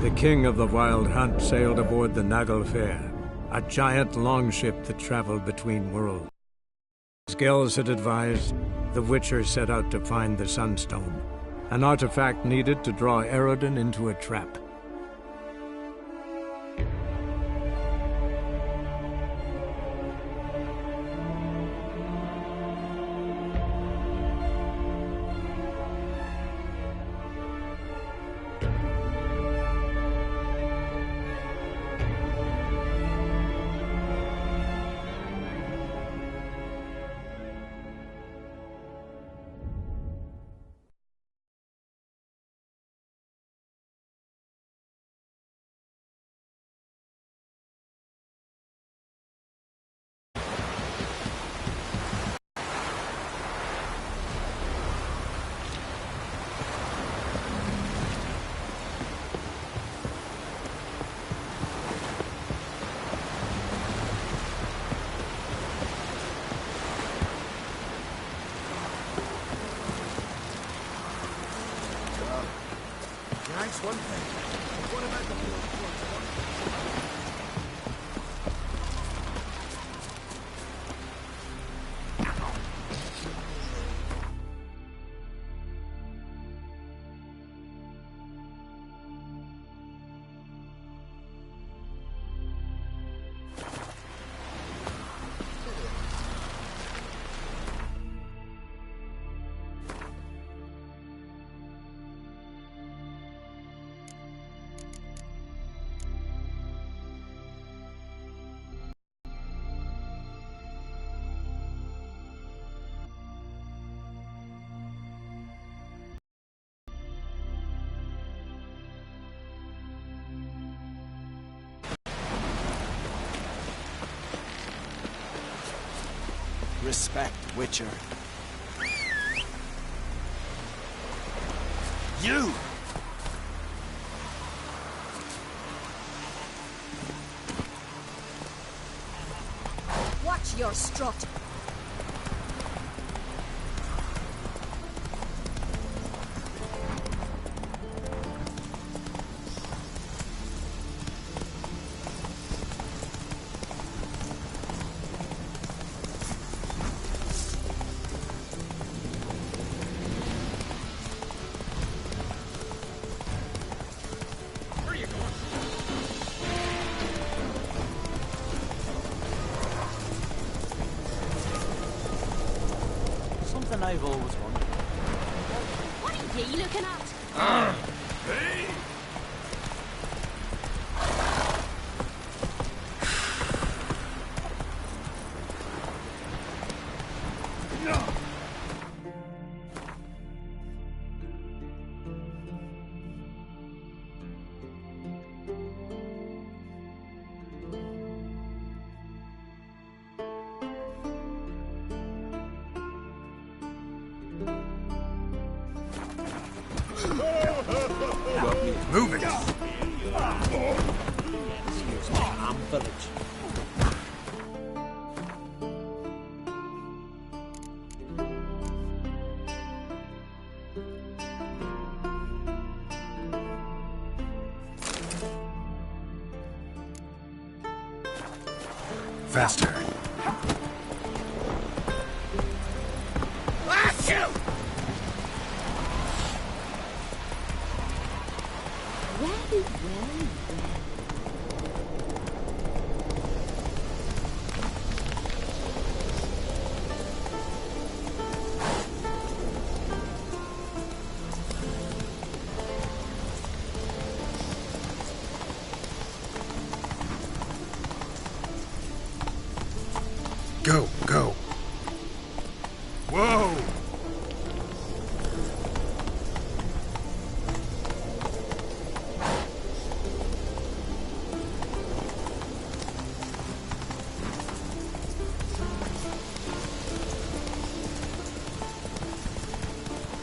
The king of the Wild Hunt sailed aboard the Naglfar, a giant longship that traveled between worlds. As Gels had advised, the Witcher set out to find the Sunstone, an artifact needed to draw Eredin into a trap. That's one thing. What about the respect, Witcher. You! Watch your strut. Something I've always wondered. What are ye looking at? Hey! Move it! Excuse me, I'm village. Faster. Go, go. Whoa!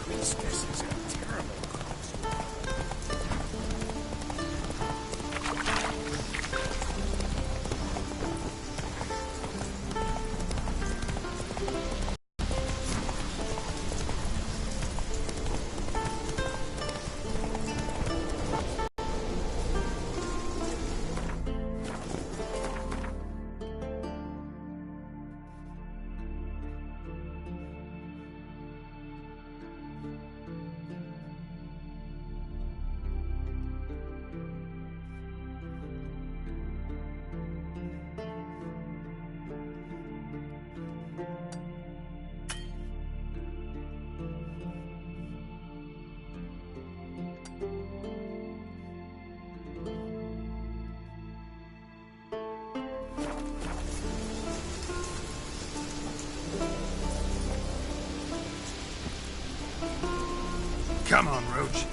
This is a terrible cost. Come on, Roach.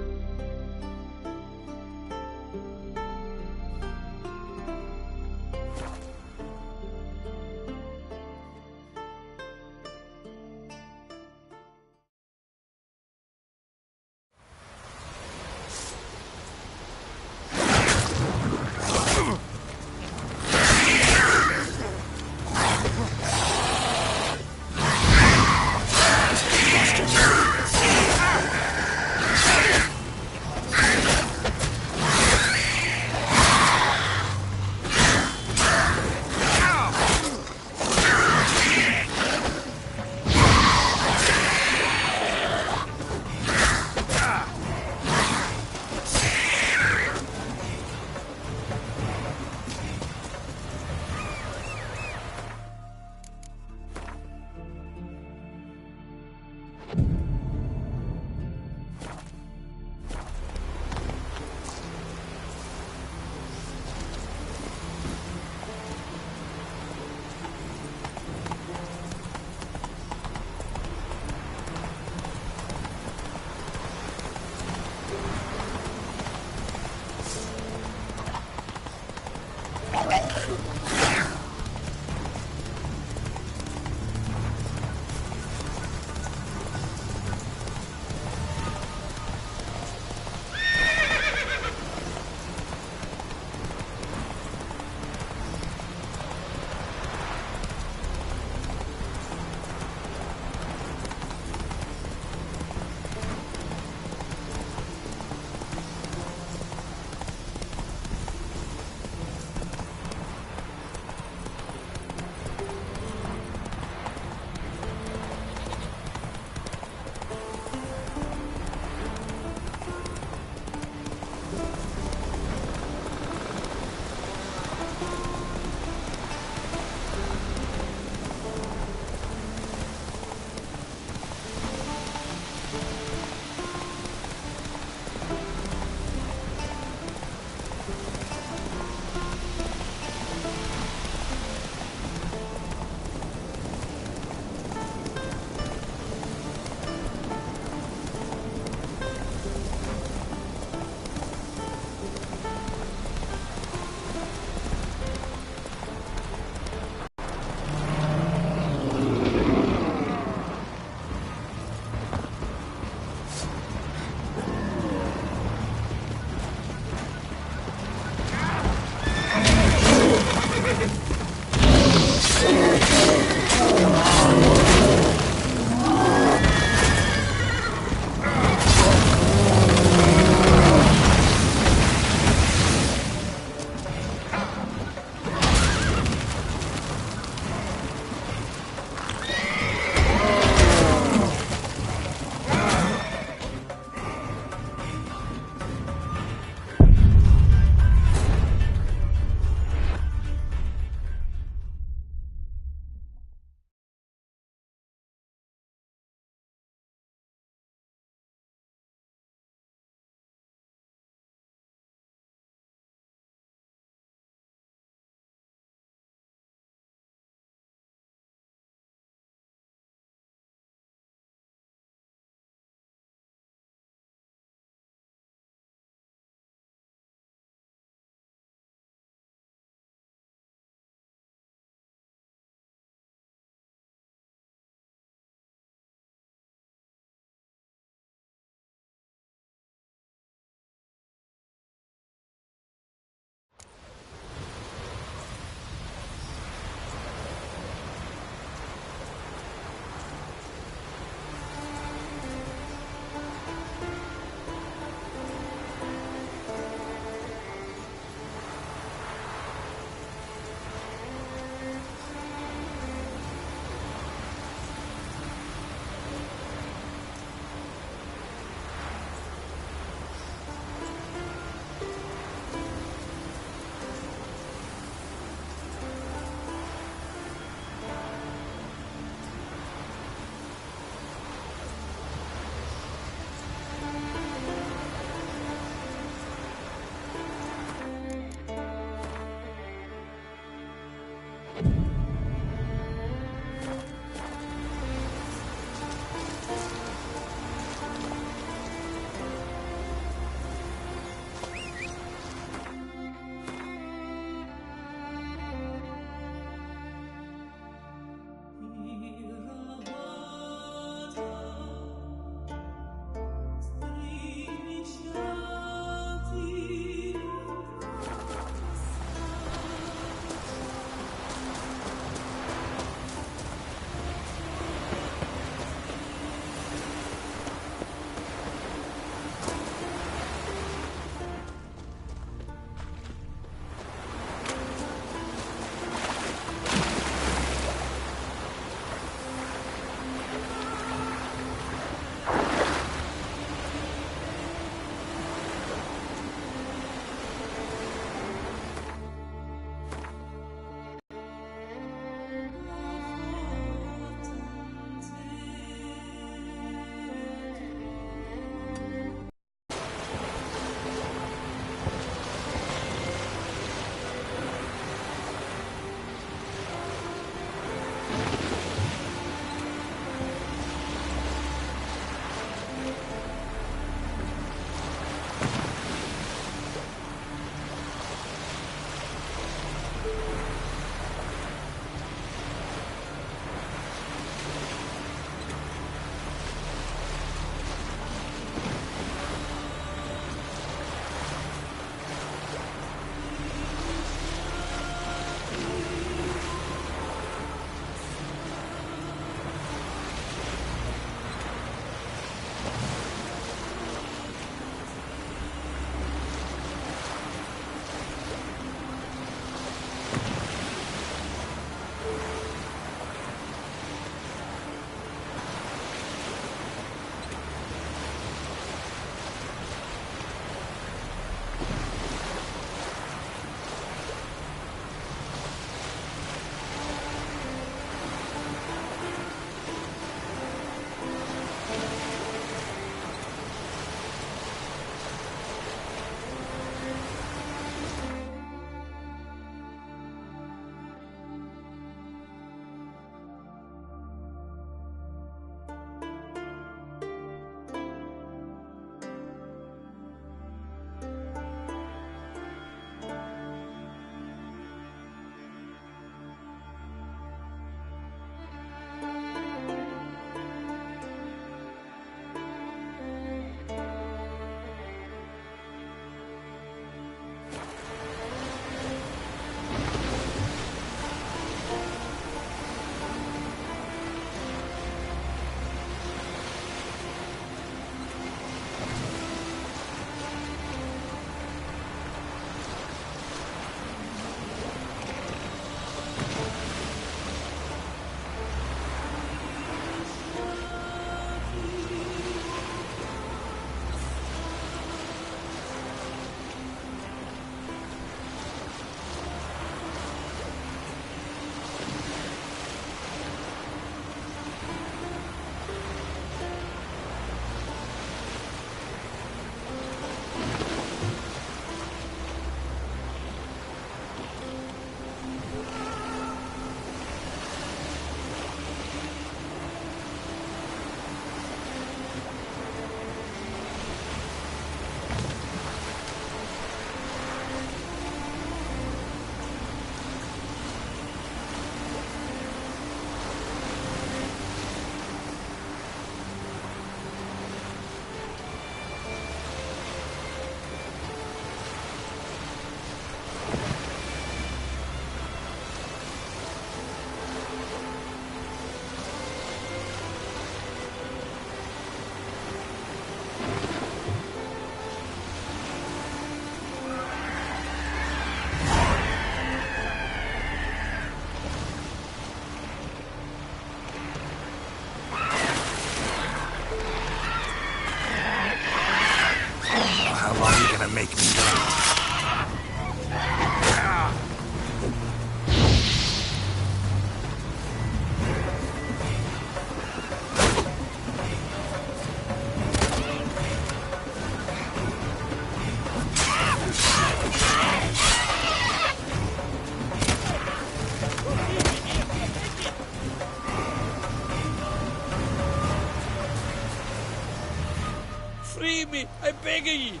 leave me! I'm begging ye!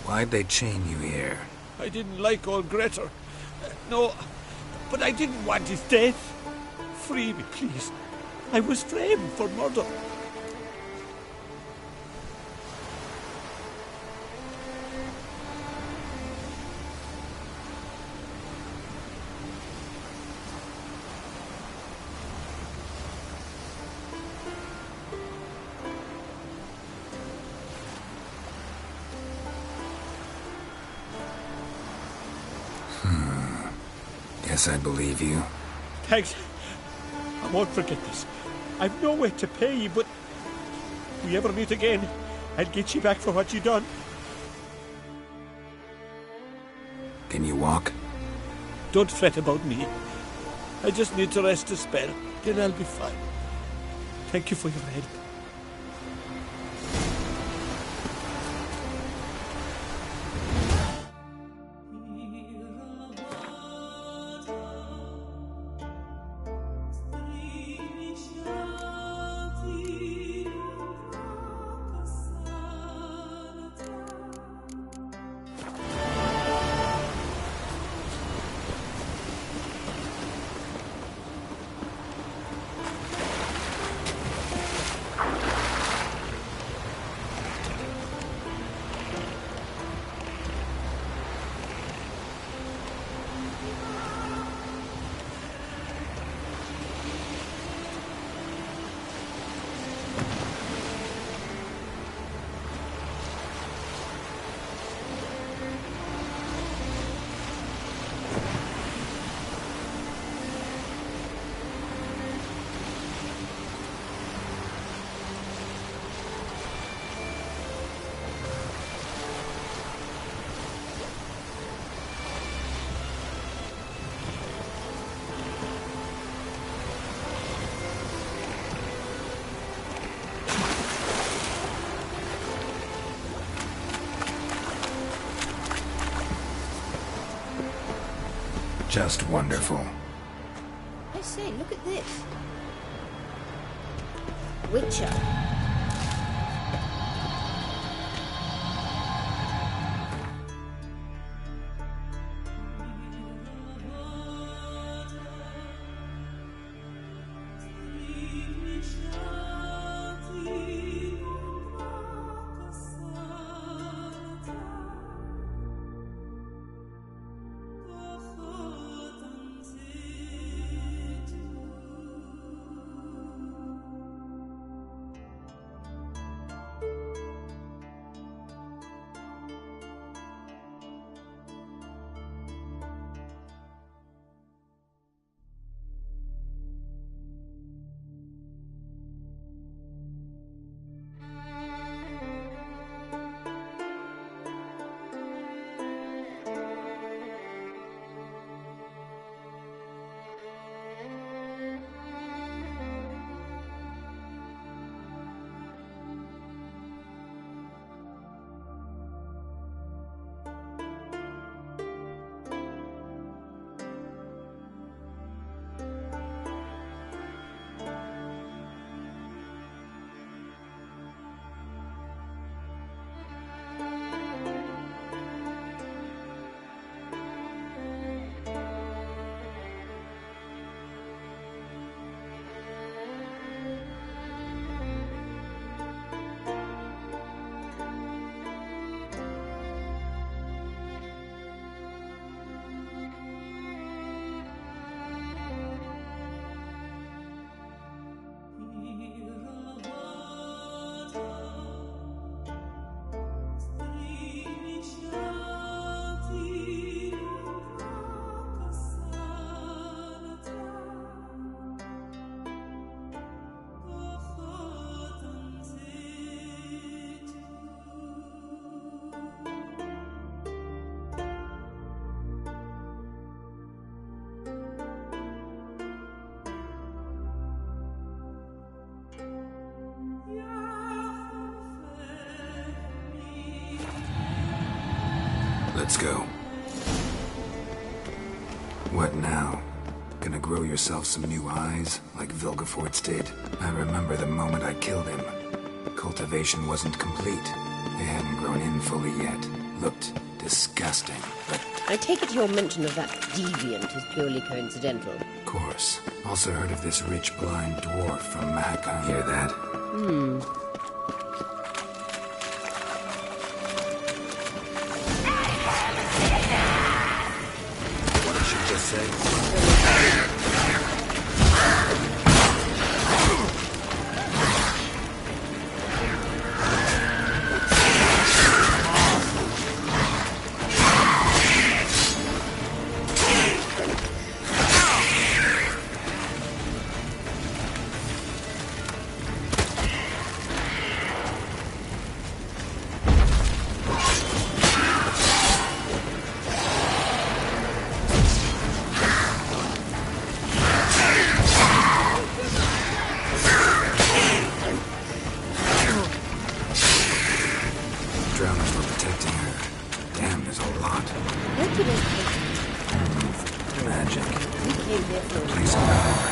Why'd they chain you here? I didn't like old Grettir. No, but I didn't want his death. Free me, please. I was framed for murder. Guess I believe you. Thanks. I won't forget this. I've no way to pay you, but if we ever meet again, I'll get you back for what you done. Can you walk? Don't fret about me. I just need to rest a spell, then I'll be fine. Thank you for your help. Just wonderful. I say, look at this. Witcher. Let's go. What now? Gonna grow yourself some new eyes, like Vilgefortz did? I remember the moment I killed him. cultivation wasn't complete. They hadn't grown in fully yet. Looked disgusting, but I take it your mention of that deviant is purely coincidental. of course. Also heard of this rich blind dwarf from Mahakam. Hear that? What did she just say? Drowners were protecting her. Damn, there's a lot. What do they think? Magic. We came here for a Place of power.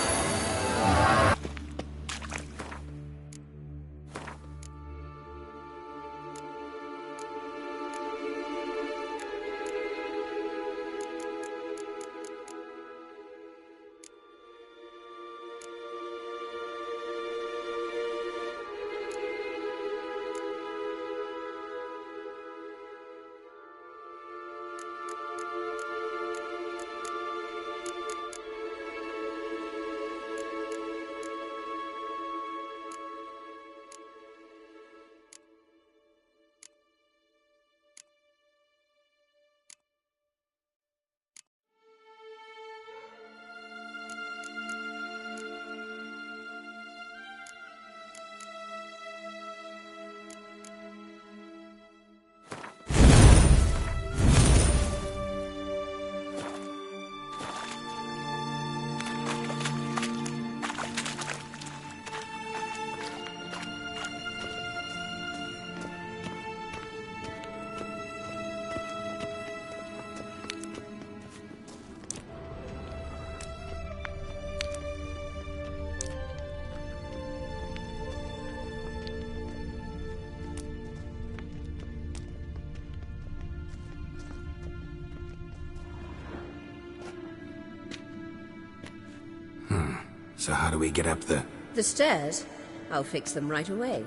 So how do we get up the... The stairs? I'll fix them right away.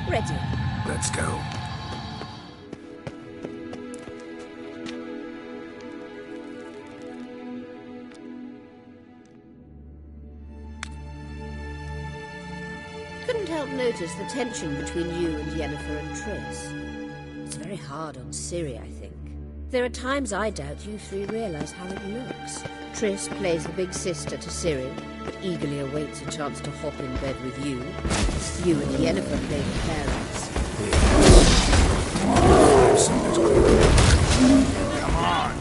Ready. Let's go. Couldn't help notice the tension between you and Yennefer and Triss. It's very hard on Ciri, I think. There are times I doubt you three realize how it looks. Triss plays the big sister to Ciri, but eagerly awaits a chance to hop in bed with you. You and Yennefer play the parents. Come on!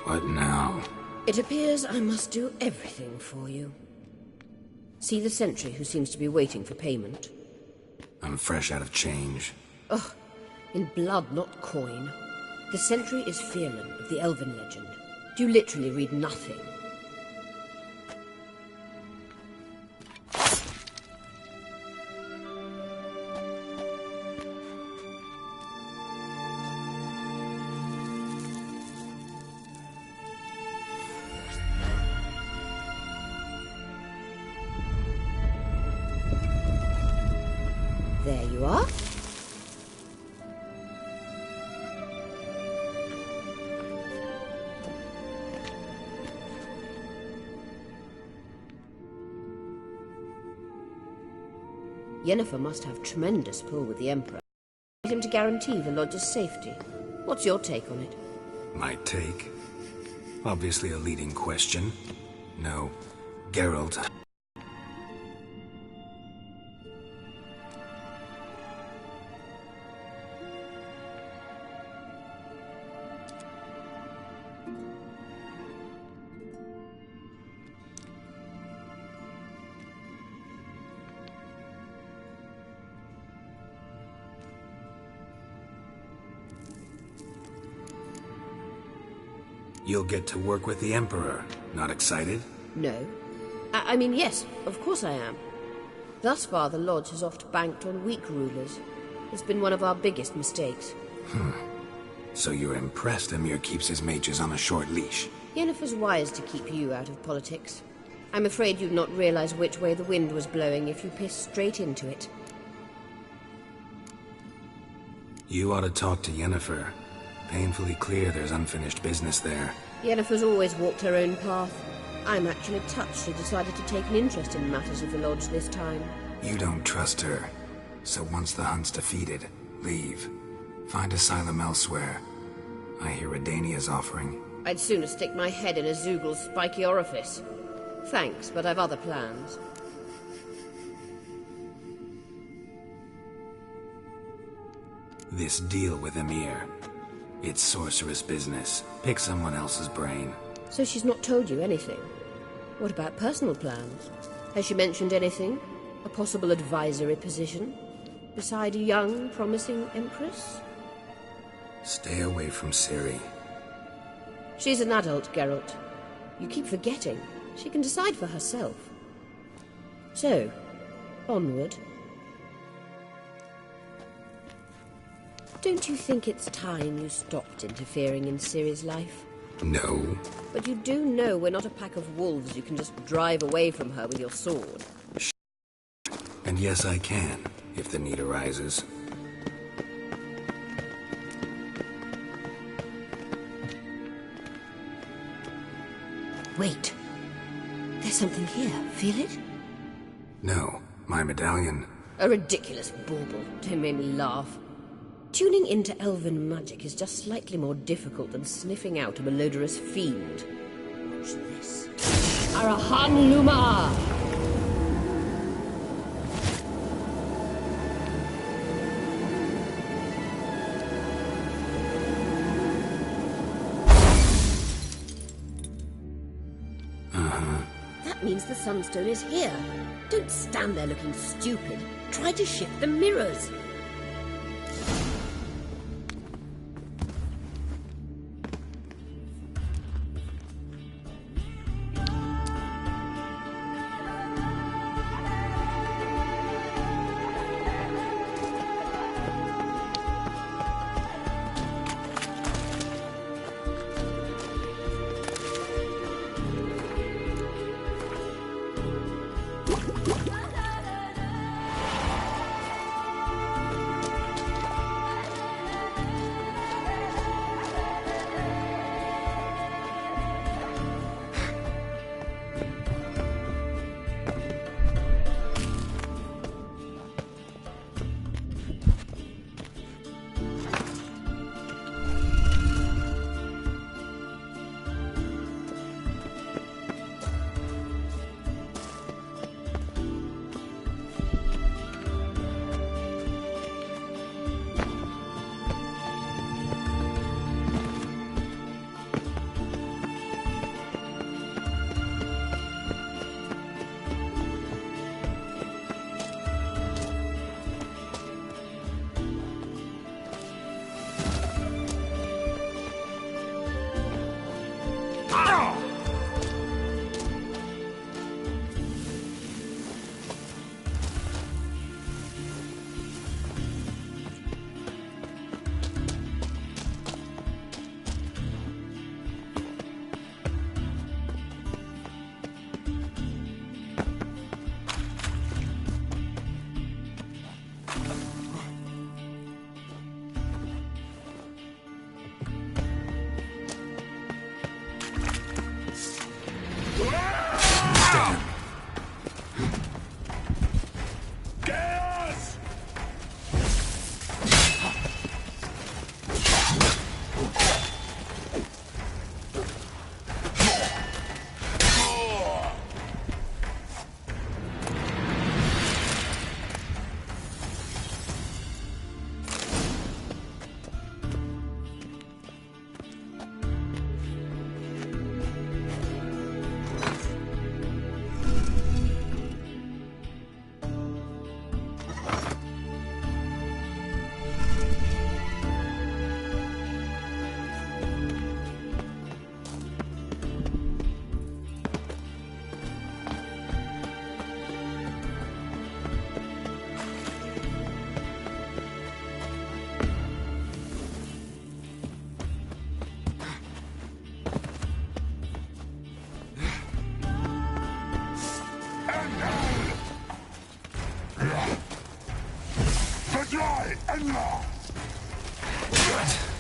What now? It appears I must do everything for you. See the sentry who seems to be waiting for payment? I'm fresh out of change. Ugh, in blood, not coin. The sentry is Fierlan of the Elven legend. You literally read nothing. There you are. Yennefer must have tremendous pull with the Emperor. Need him to guarantee the Lodge's safety. What's your take on it? My take? Obviously a leading question. No, Geralt. You'll get to work with the Emperor. Not excited? No. I mean, yes, of course I am. Thus far, the Lodge has oft banked on weak rulers. It's been one of our biggest mistakes. So you're impressed Emhyr keeps his mages on a short leash? Yennefer's wise to keep you out of politics. I'm afraid you'd not realize which way the wind was blowing if you pissed straight into it. You ought to talk to Yennefer. Painfully clear there's unfinished business there. Yennefer's always walked her own path. I'm actually touched she decided to take an interest in matters of the Lodge this time. You don't trust her. So once the hunt's defeated, leave. Find asylum elsewhere. I hear Redania's offering. I'd sooner stick my head in a Zeugel's spiky orifice. Thanks, but I've other plans. This deal with Emhyr. It's sorceress business. Pick someone else's brain. So she's not told you anything? What about personal plans? Has she mentioned anything? A possible advisory position? Beside a young, promising Empress? Stay away from Ciri. She's an adult, Geralt. You keep forgetting. She can decide for herself. So, onward. Don't you think it's time you stopped interfering in Ciri's life? No. But you do know we're not a pack of wolves you can just drive away from her with your sword. And yes, I can, if the need arises. Wait. There's something here. Feel it? No, my medallion. A ridiculous bauble. Don't make me laugh. Tuning into elven magic is just slightly more difficult than sniffing out a malodorous fiend. Watch this. Arahan Luma! That means the Sunstone is here. Don't stand there looking stupid. Try to shift the mirrors.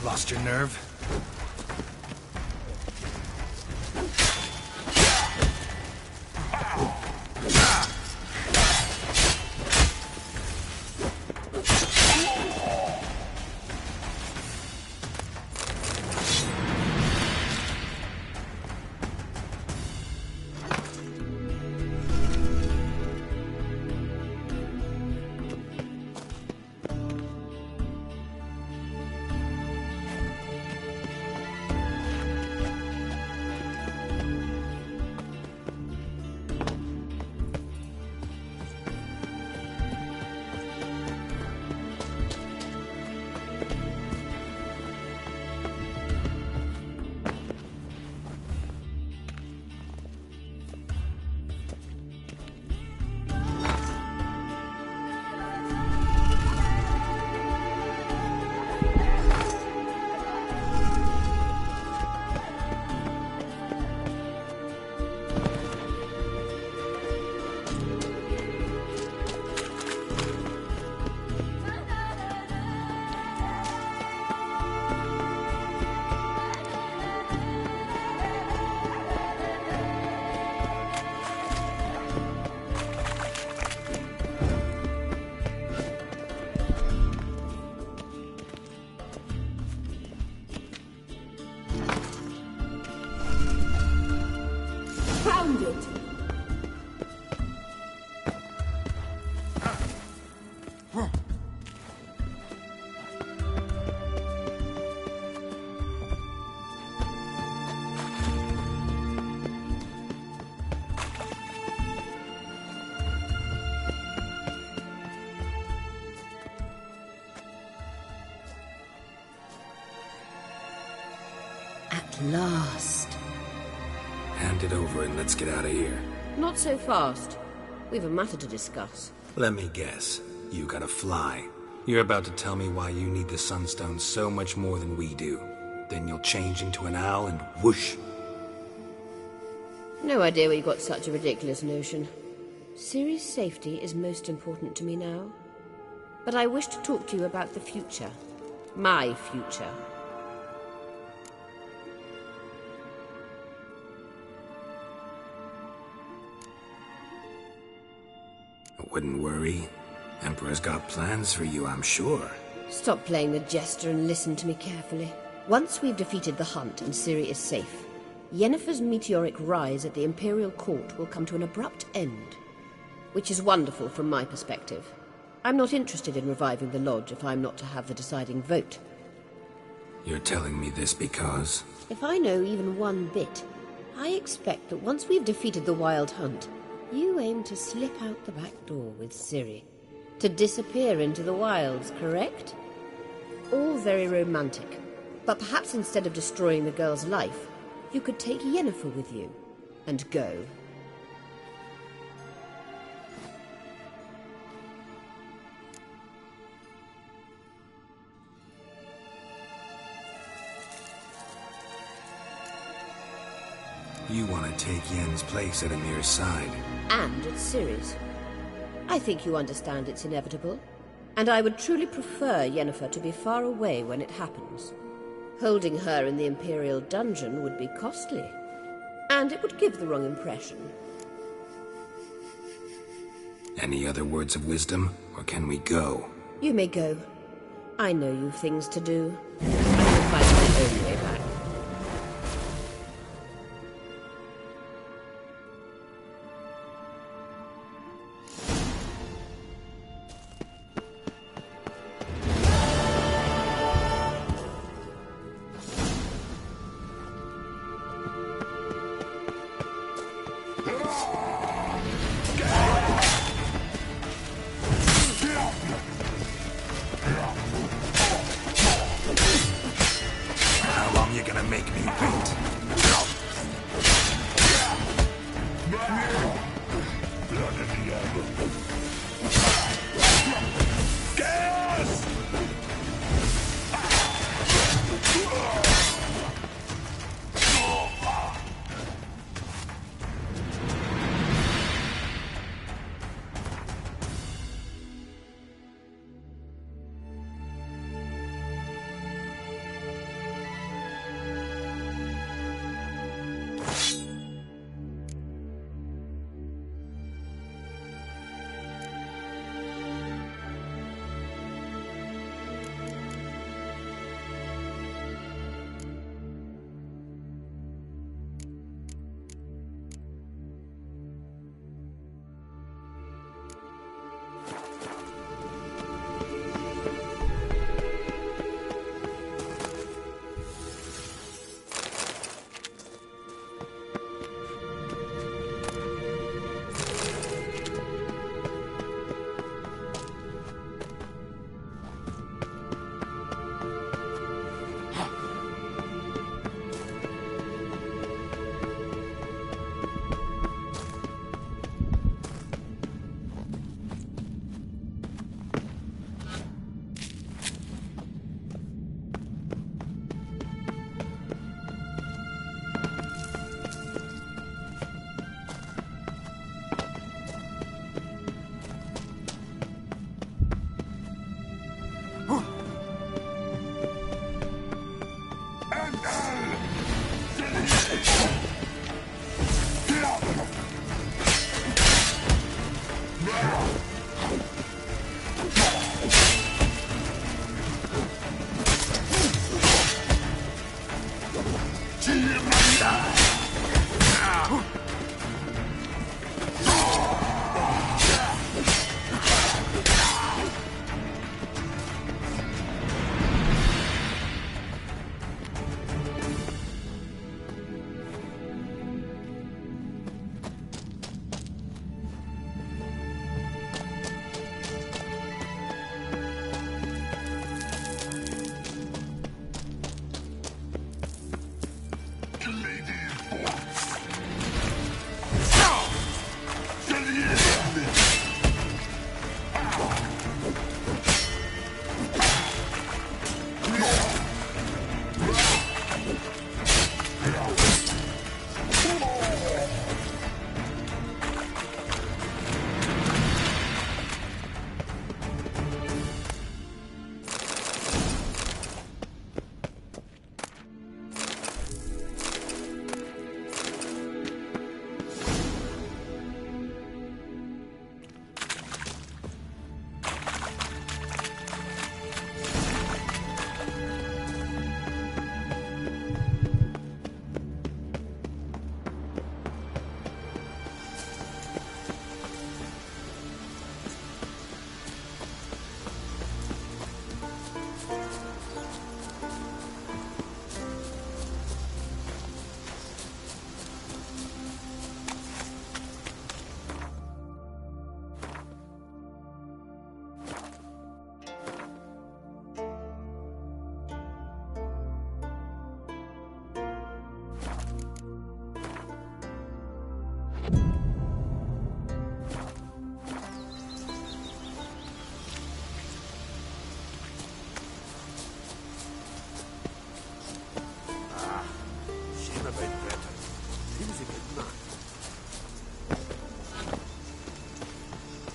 Lost your nerve? Found it! At last. Hand it over and let's get out of here. Not so fast. We've a matter to discuss. Let me guess. You gotta fly. You're about to tell me why you need the Sunstone so much more than we do. Then you'll change into an owl and whoosh. No idea where you got such a ridiculous notion. Ciri's safety is most important to me now. But I wish to talk to you about the future. My future. Wouldn't worry. Emperor's got plans for you, I'm sure. Stop playing the jester and listen to me carefully. Once we've defeated the Hunt and Ciri is safe, Yennefer's meteoric rise at the Imperial Court will come to an abrupt end. Which is wonderful from my perspective. I'm not interested in reviving the Lodge if I'm not to have the deciding vote. You're telling me this because... If I know even one bit, I expect that once we've defeated the Wild Hunt, you aim to slip out the back door with Ciri. To disappear into the wilds, correct? All very romantic. But perhaps instead of destroying the girl's life, you could take Yennefer with you and go. You want to take Yen's place at Emir's side. And at Ciri's. I think you understand it's inevitable, and I would truly prefer Yennefer to be far away when it happens. Holding her in the Imperial dungeon would be costly, and it would give the wrong impression. Any other words of wisdom, or can we go? You may go. I know you've things to do. I will find my own way back. How long you gonna make me wait?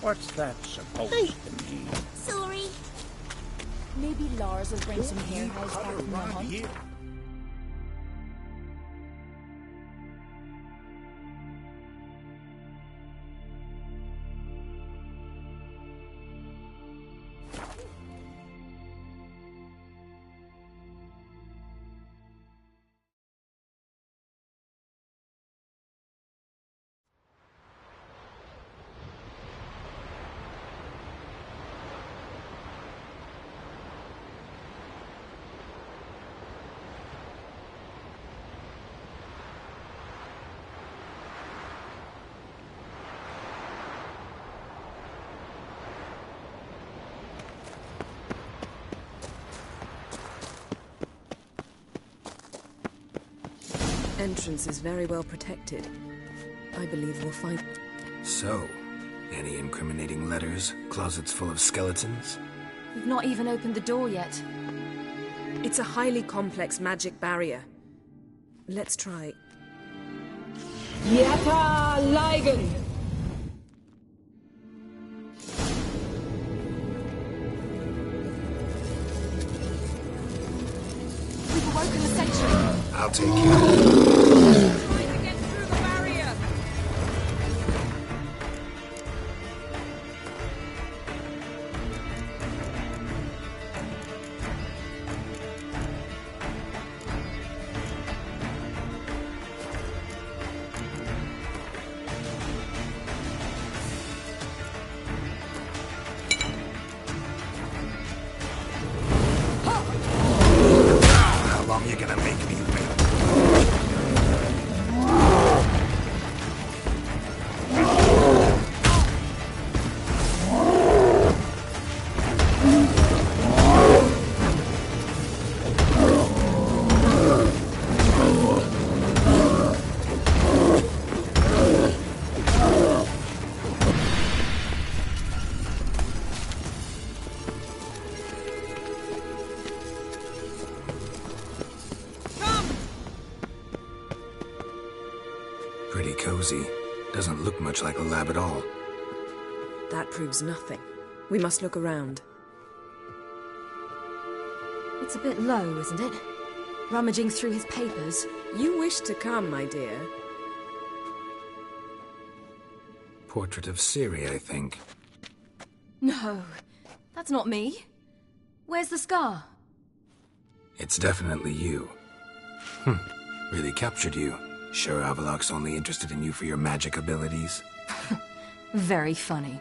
What's that supposed to mean? Sorry. Maybe Lars will bring some hair hides back from the hunt. Here. Entrance is very well protected. I believe we'll find... So, any incriminating letters? Closets full of skeletons? We've not even opened the door yet. It's a highly complex magic barrier. Let's try. Yata Ligen! We've awoken the sentry. I'll take you. Trying to get through the barrier! How long you gonna make me wait? Pretty cozy. Doesn't look much like a lab at all. That proves nothing. We must look around. It's a bit low, isn't it? Rummaging through his papers. You wish to come, my dear. Portrait of Ciri, I think. No, that's not me. Where's the scar? It's definitely you. Really captured you. Sure Avallac'h's only interested in you for your magic abilities? Very funny.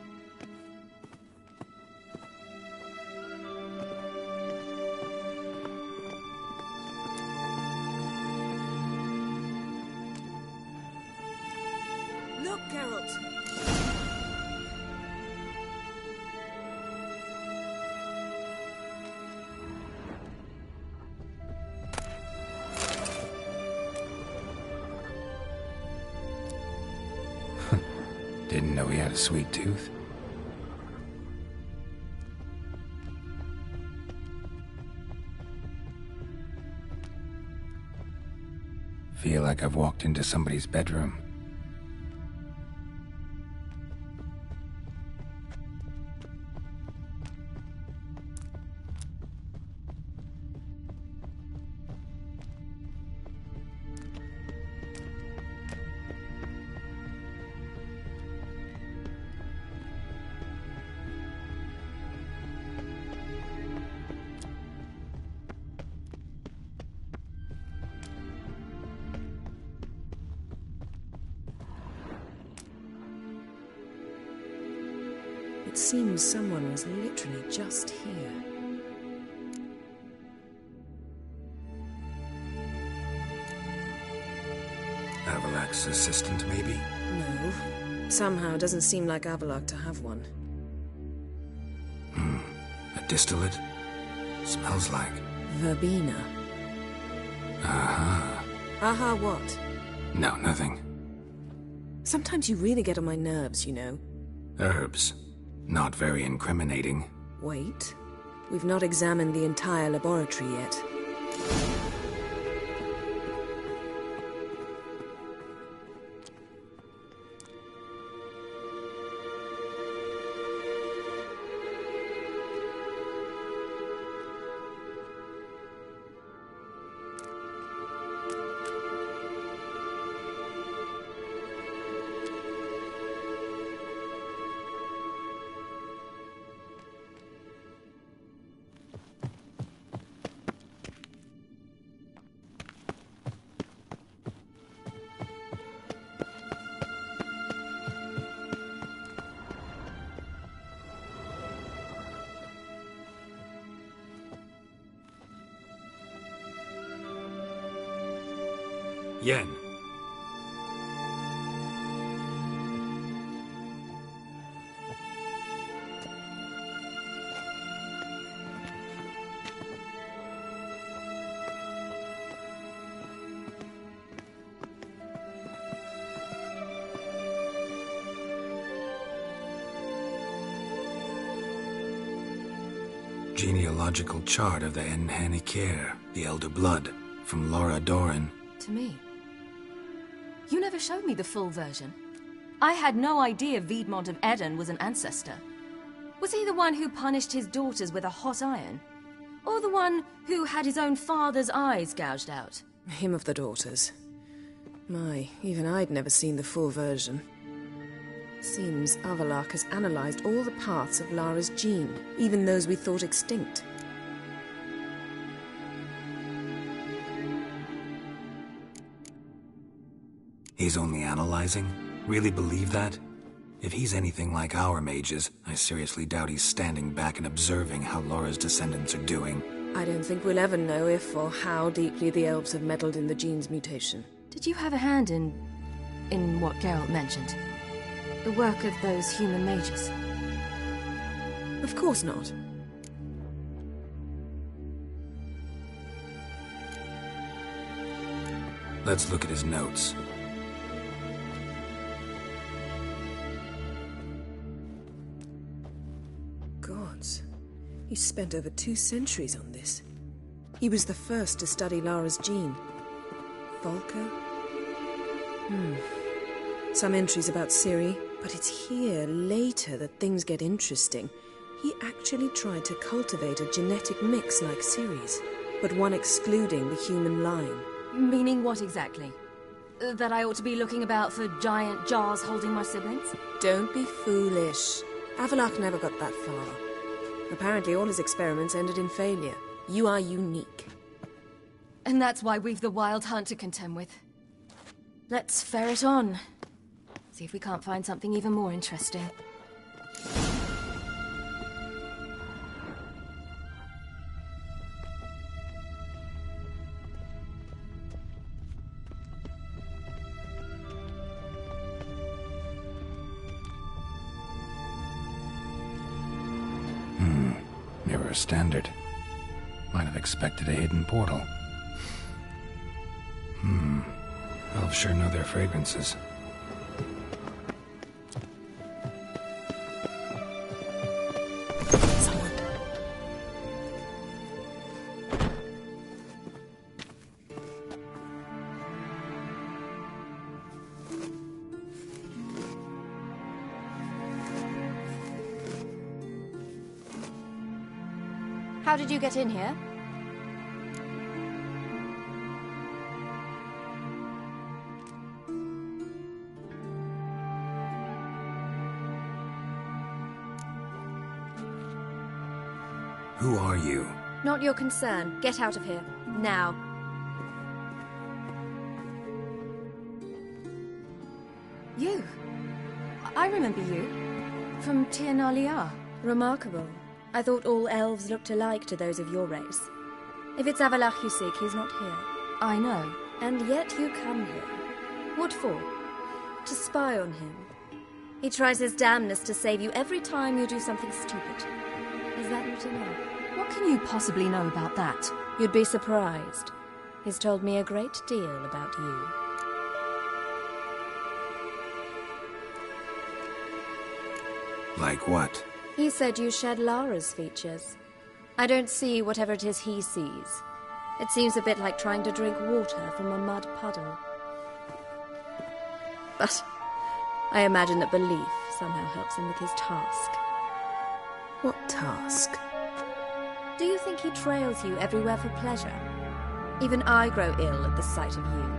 Look, Geralt! Didn't know he had a sweet tooth. Feel like I've walked into somebody's bedroom. It seems someone was literally just here. Avallac'h's assistant, maybe? No. Somehow it doesn't seem like Avallac'h to have one. A distillate? Smells like. Verbena. Aha. Aha what? No, nothing. Sometimes you really get on my nerves, you know. Herbs. Not very incriminating. Wait. We've not examined the entire laboratory yet. Yen. Genealogical chart of the Enhanikir, the Elder Blood, from Laura Doran. To me. You never showed me the full version. I had no idea Viedmont of Eden was an ancestor. Was he the one who punished his daughters with a hot iron? Or the one who had his own father's eyes gouged out? Him of the daughters. My, even I'd never seen the full version. Seems Avallac'h has analyzed all the paths of Lara's gene, even those we thought extinct. He's only analyzing? Really believe that? If he's anything like our mages, I seriously doubt he's standing back and observing how Laura's descendants are doing. I don't think we'll ever know if or how deeply the elves have meddled in the gene's mutation. Did you have a hand in what Geralt mentioned? The work of those human mages? Of course not. Let's look at his notes. Gods. He spent over 2 centuries on this. He was the first to study Lara's gene. Volker? Some entries about Ciri, but it's here, later, that things get interesting. He actually tried to cultivate a genetic mix like Ciri's, but one excluding the human line. Meaning what exactly? That I ought to be looking about for giant jars holding my siblings? Don't be foolish. Avallac'h never got that far. Apparently all his experiments ended in failure. You are unique. And that's why we've the Wild Hunt to contend with. Let's ferret on. See if we can't find something even more interesting. Mirror standard. Might have expected a hidden portal. Elves sure know their fragrances. Someone. How did you get in here? Who are you? Not your concern. Get out of here. Now. You? I remember you. From Tir na Liar. Remarkable. I thought all elves looked alike to those of your race. If it's Avallac'h you seek, he's not here. I know. And yet you come here. What for? To spy on him. He tries his damnedest to save you every time you do something stupid. Is that not enough? What can you possibly know about that? You'd be surprised. He's told me a great deal about you. Like what? He said you shared Lara's features. I don't see whatever it is he sees. It seems a bit like trying to drink water from a mud puddle. But I imagine that belief somehow helps him with his task. What task? Do you think he trails you everywhere for pleasure? Even I grow ill at the sight of you.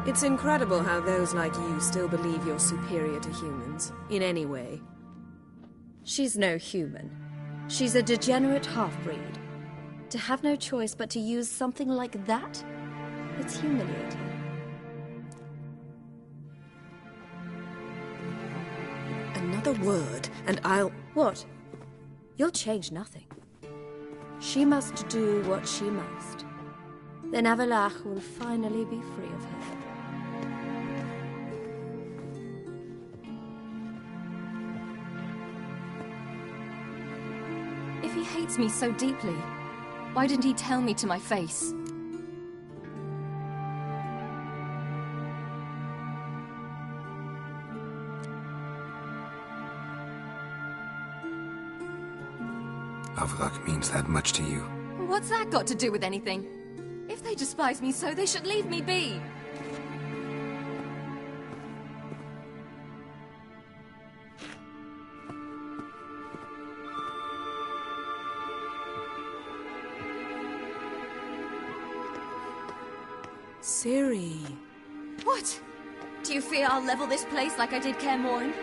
It's incredible how those like you still believe you're superior to humans, in any way. She's no human. She's a degenerate half-breed. To have no choice but to use something like that? It's humiliating. Another word, and I'll... What? You'll change nothing. She must do what she must. then Avallac'h will finally be free of her. If he hates me so deeply, why didn't he tell me to my face? Avallac'h means that much to you. What's that got to do with anything? If they despise me so, they should leave me be. Ciri. What? Do you fear I'll level this place like I did Kaer Morhen?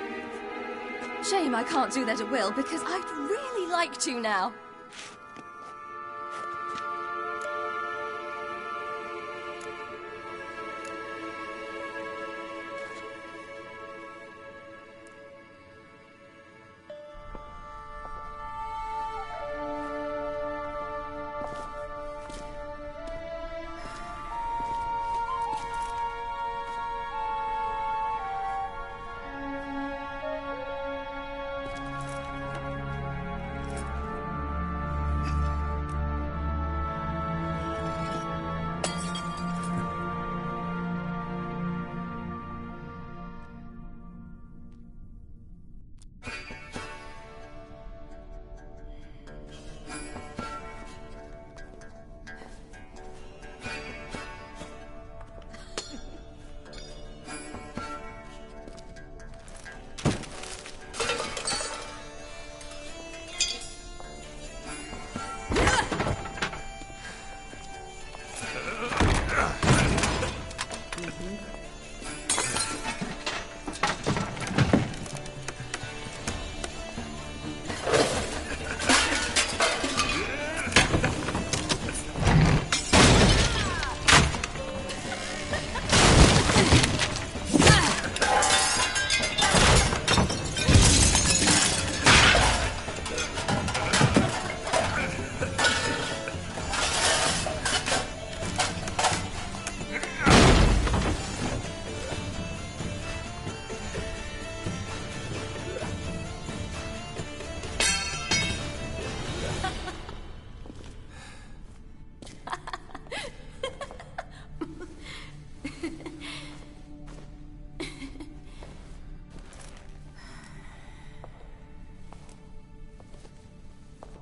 Shame I can't do that at will, because I'd really like to now.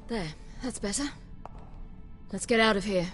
There, that's better. Let's get out of here.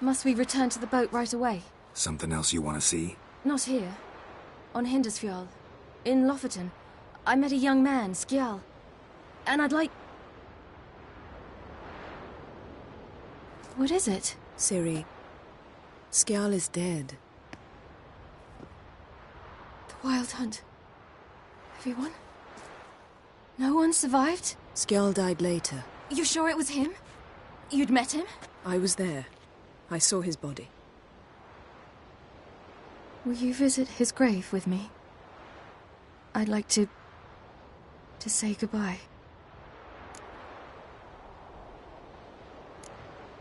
Must we return to the boat right away? Something else you want to see? Not here. On Hindarsfjall. In Lofoten. I met a young man, Skjal. And I'd like... What is it? Ciri, Skjal is dead. The Wild Hunt. Everyone? No one survived? Skjal died later. You sure it was him? You'd met him? I was there. I saw his body. Will you visit his grave with me? I'd like to say goodbye.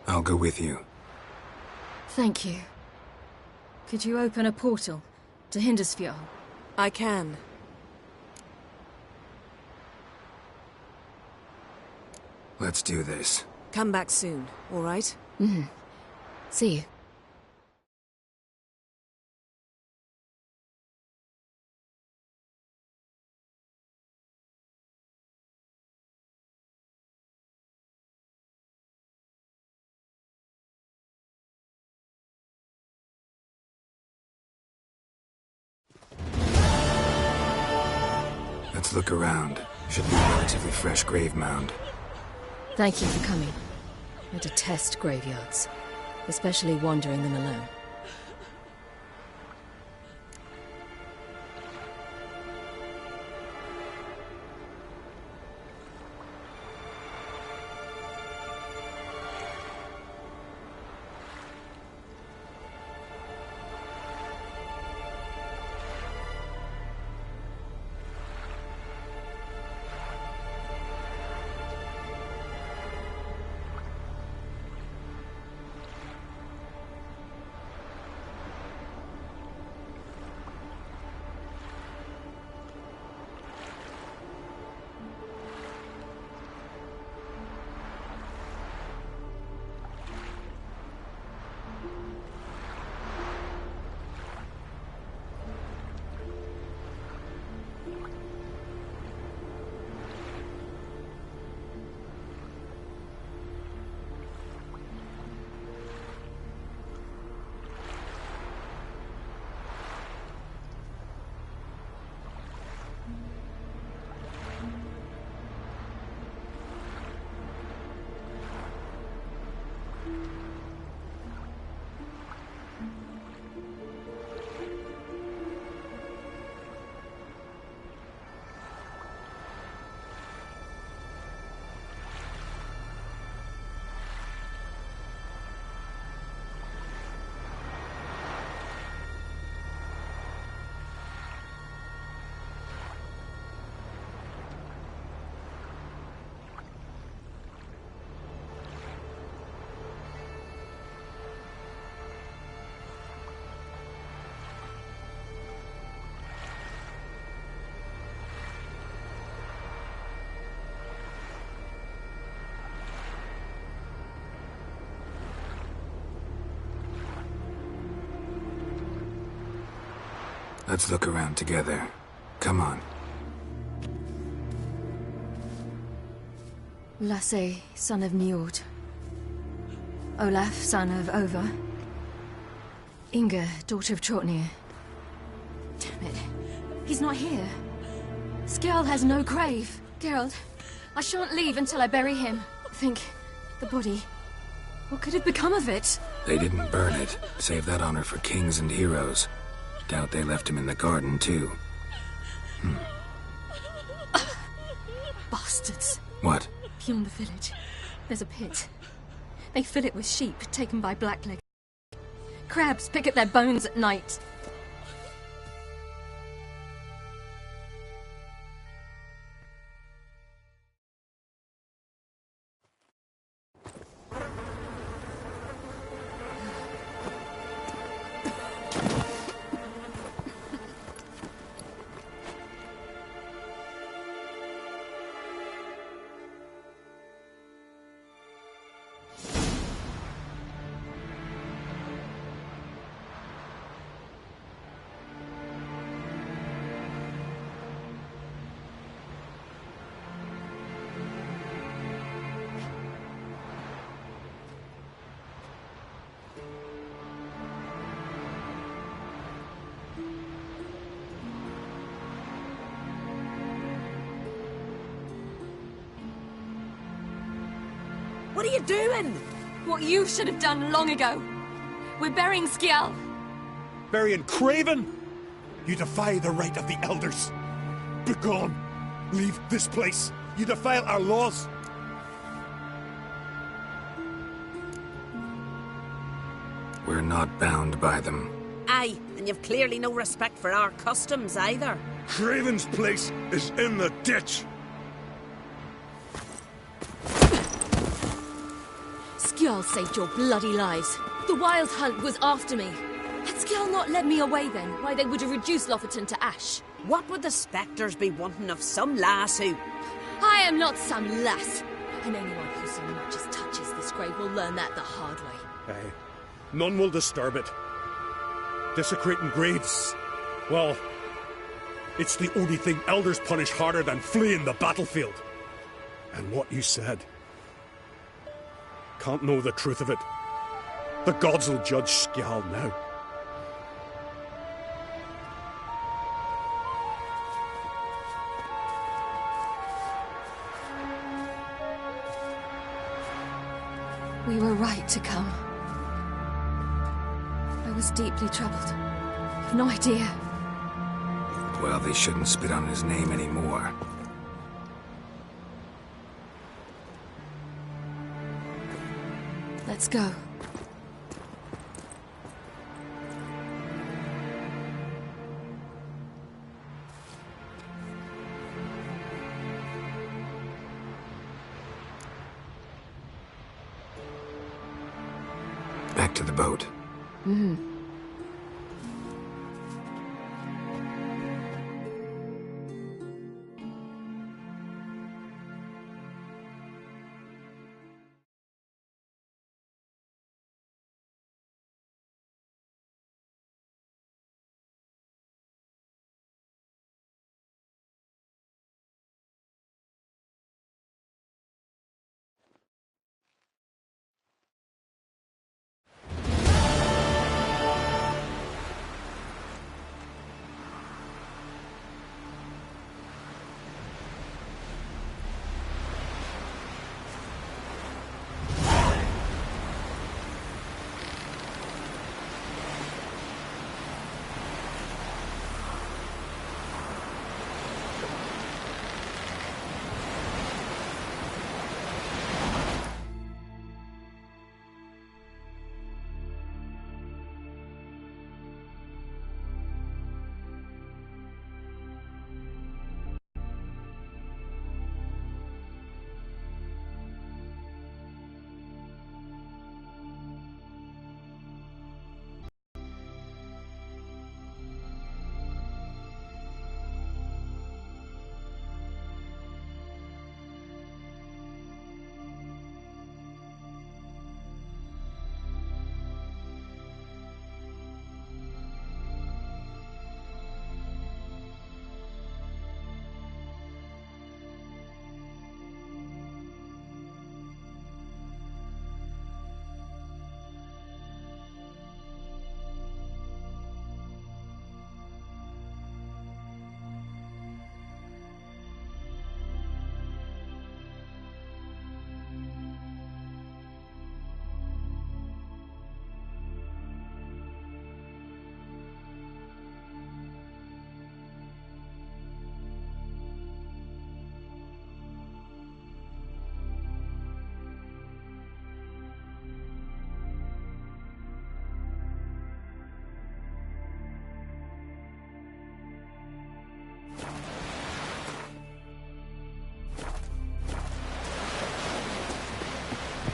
I'll go with you. Thank you. Could you open a portal to Hindarsfjord? I can. Let's do this. Come back soon, all right? Mm-hmm. See you. Let's look around. Should be a relatively fresh grave mound. Thank you for coming. I detest graveyards, especially wandering them alone. Let's look around together. Come on. Lasse, son of Njord. Olaf, son of Over. Inga, daughter of Trotnir. Damn it. He's not here. Skjall has no grave. Geralt, I shan't leave until I bury him. Think, the body. What could have become of it? They didn't burn it. Save that honor for kings and heroes. Doubt they left him in the garden, too. Bastards. What? Beyond the village, there's a pit. They fill it with sheep taken by Blackleg. Crabs pick at their bones at night. What are you doing? What you should have done long ago. We're burying Skjall. Burying Craven? You defy the right of the elders. Begone. Leave this place. You defile our laws. We're not bound by them. Aye, and you've clearly no respect for our customs either. Craven's place is in the ditch. Skjall saved your bloody lives. The Wild Hunt was after me. Had Skjall not led me away then, why they would have reduced Lofoten to ash. What would the spectres be wanting of some lass who... I am not some lass, and anyone who so much as touches this grave will learn that the hard way. Aye. None will disturb it. Desecrating graves, well, it's the only thing elders punish harder than fleeing the battlefield. And what you said. Can't know the truth of it. The gods will judge Skjall now. We were right to come. I was deeply troubled. You've no idea. Well, they shouldn't spit on his name anymore. Let's go. Back to the boat.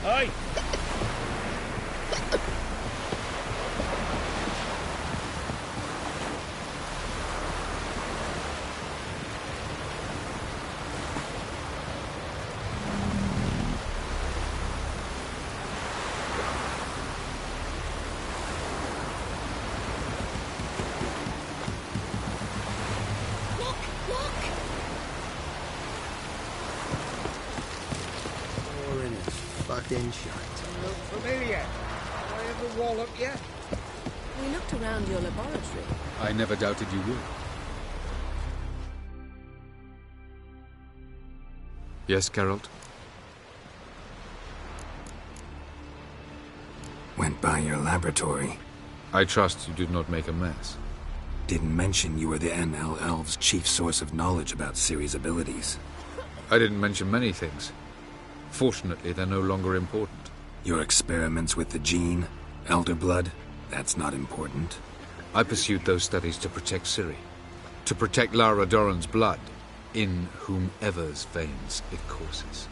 Aye. Fucking shite. Look familiar. Have I ever walloped you? We looked around your laboratory. I never doubted you would. Yes, Geralt? Went by your laboratory. I trust you did not make a mess. Didn't mention you were the NL Elves' chief source of knowledge about Ciri's abilities. I didn't mention many things. Fortunately, they're no longer important. Your experiments with the gene, Elder Blood, that's not important. I pursued those studies to protect Ciri, to protect Lara Dorren's blood, in whomever's veins it courses.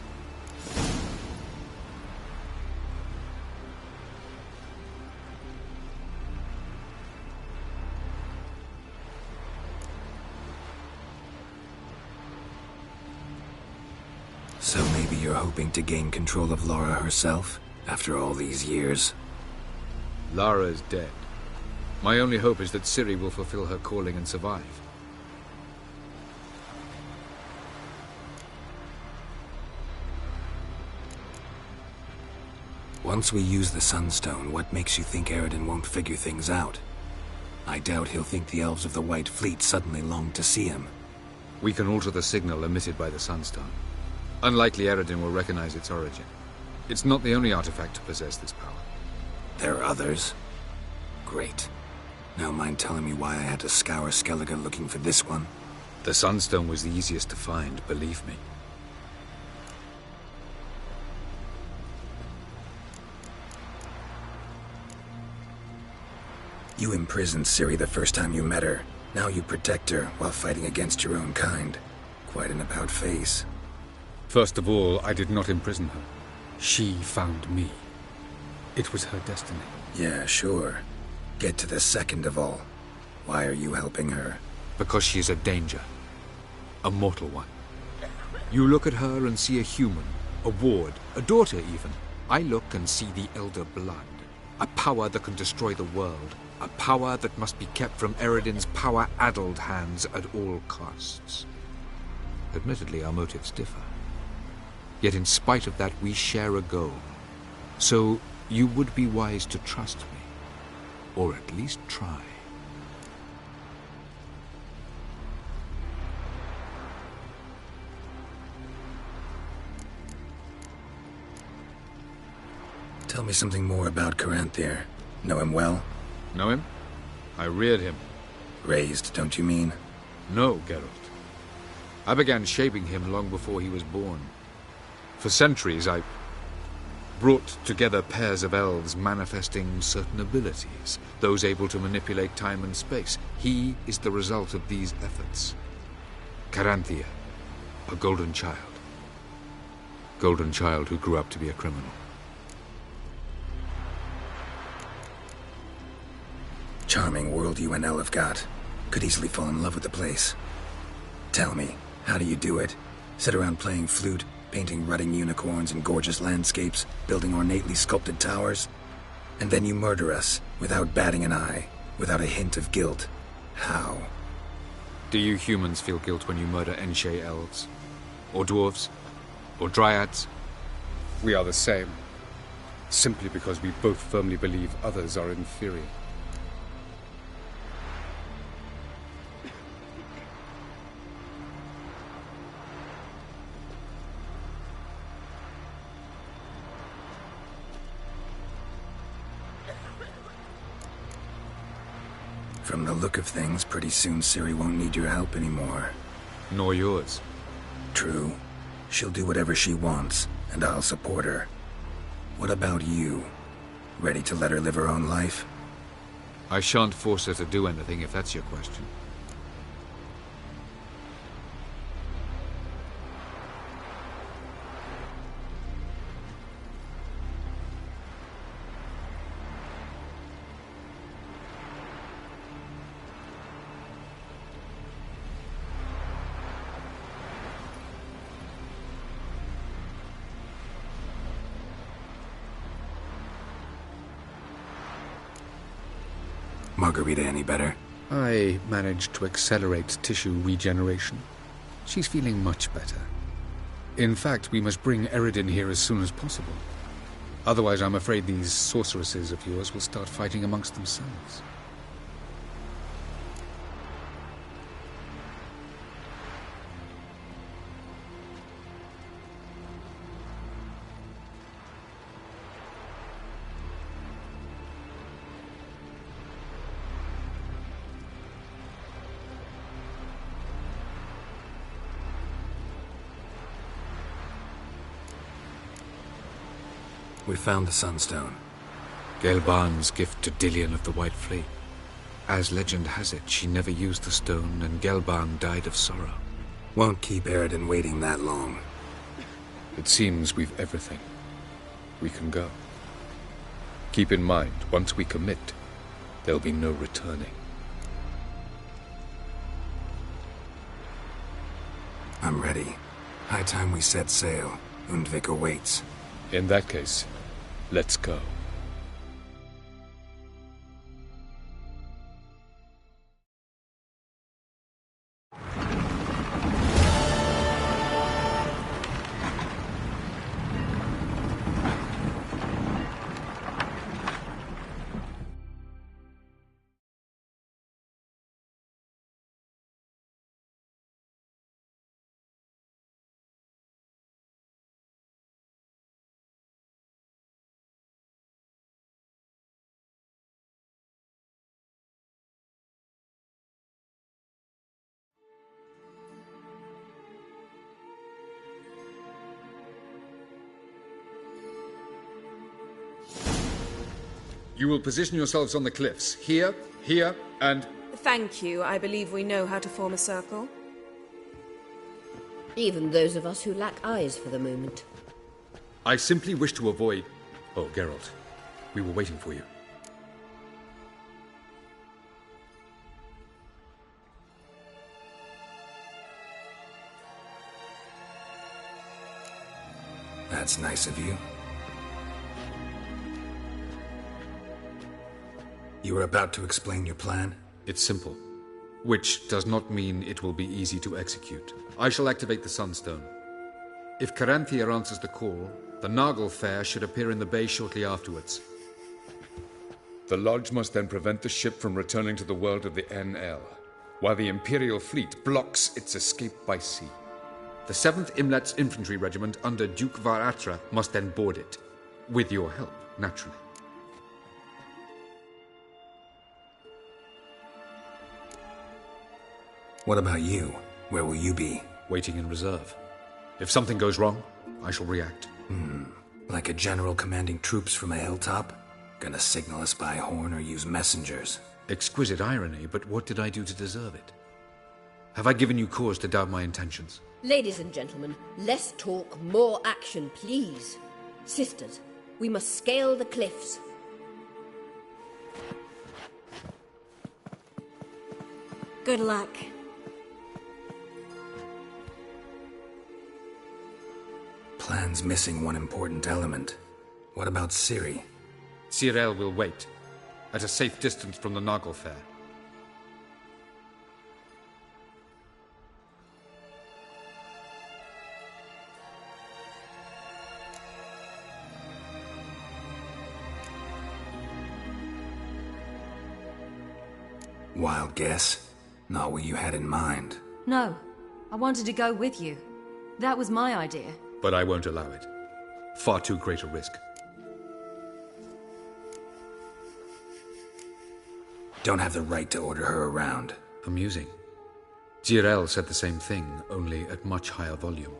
So maybe you're hoping to gain control of Lara herself, after all these years? Lara's dead. My only hope is that Ciri will fulfill her calling and survive. Once we use the Sunstone, what makes you think Eredin won't figure things out? I doubt he'll think the elves of the White Fleet suddenly long to see him. We can alter the signal emitted by the Sunstone. Unlikely Eredin will recognize its origin. It's not the only artifact to possess this power. There are others? Great. Now mind telling me why I had to scour Skellige looking for this one? The Sunstone was the easiest to find, believe me. You imprisoned Ciri the first time you met her. Now you protect her while fighting against your own kind. Quite an about-face. First of all, I did not imprison her. She found me. It was her destiny. Yeah, sure. Get to the second of all. Why are you helping her? Because she is a danger. A mortal one. You look at her and see a human, a ward, a daughter even. I look and see the Elder Blood. A power that can destroy the world. A power that must be kept from Eredin's power-addled hands at all costs. Admittedly, our motives differ. Yet in spite of that, we share a goal. So, you would be wise to trust me. Or at least try. Tell me something more about Caranthir. Know him well? Know him? I reared him. Raised, don't you mean? No, Geralt. I began shaping him long before he was born. For centuries, I brought together pairs of elves manifesting certain abilities, those able to manipulate time and space. He is the result of these efforts. Caranthir, a golden child. Golden child who grew up to be a criminal. Charming world you and Elle have got. Could easily fall in love with the place. Tell me, how do you do it? Sit around playing flute, painting rutting unicorns and gorgeous landscapes, building ornately sculpted towers? And then you murder us, without batting an eye, without a hint of guilt. How? Do you humans feel guilt when you murder Enshe elves? Or dwarves? Or dryads? We are the same. Simply because we both firmly believe others are inferior. From the look of things, pretty soon Ciri won't need your help anymore. Nor yours. True. She'll do whatever she wants, and I'll support her. What about you? Ready to let her live her own life? I shan't force her to do anything, if that's your question. Margarita any better? I managed to accelerate tissue regeneration. She's feeling much better. In fact, we must bring Eredin here as soon as possible. Otherwise, I'm afraid these sorceresses of yours will start fighting amongst themselves. We found the Sunstone. Gelban's gift to Dillion of the White Fleet. As legend has it, she never used the stone, and Gelban died of sorrow. Won't keep Eredin waiting that long. It seems we've everything. We can go. Keep in mind, once we commit, there'll be no returning. I'm ready. High time we set sail. Undvik awaits. In that case, let's go. You will position yourselves on the cliffs. Here, here, and... Thank you. I believe we know how to form a circle. Even those of us who lack eyes for the moment. I simply wish to avoid... Oh, Geralt. We were waiting for you. That's nice of you. You were about to explain your plan? It's simple. Which does not mean it will be easy to execute. I shall activate the Sunstone. If Caranthir answers the call, the Naglfar should appear in the bay shortly afterwards. The Lodge must then prevent the ship from returning to the world of the NL, while the Imperial fleet blocks its escape by sea. The 7th Imlet's Infantry Regiment under Duke Var-Attre must then board it. With your help, naturally. What about you? Where will you be? Waiting in reserve. If something goes wrong, I shall react. Like a general commanding troops from a hilltop? Gonna signal us by horn or use messengers? Exquisite irony, but what did I do to deserve it? Have I given you cause to doubt my intentions? Ladies and gentlemen, less talk, more action, please. Sisters, we must scale the cliffs. Good luck. Plan's missing one important element. What about Ciri? Cyril will wait, at a safe distance from the Naglfar. Wild guess? Not what you had in mind. No, I wanted to go with you. That was my idea. But I won't allow it. Far too great a risk. Don't have the right to order her around. Amusing. Jirel said the same thing, only at much higher volume.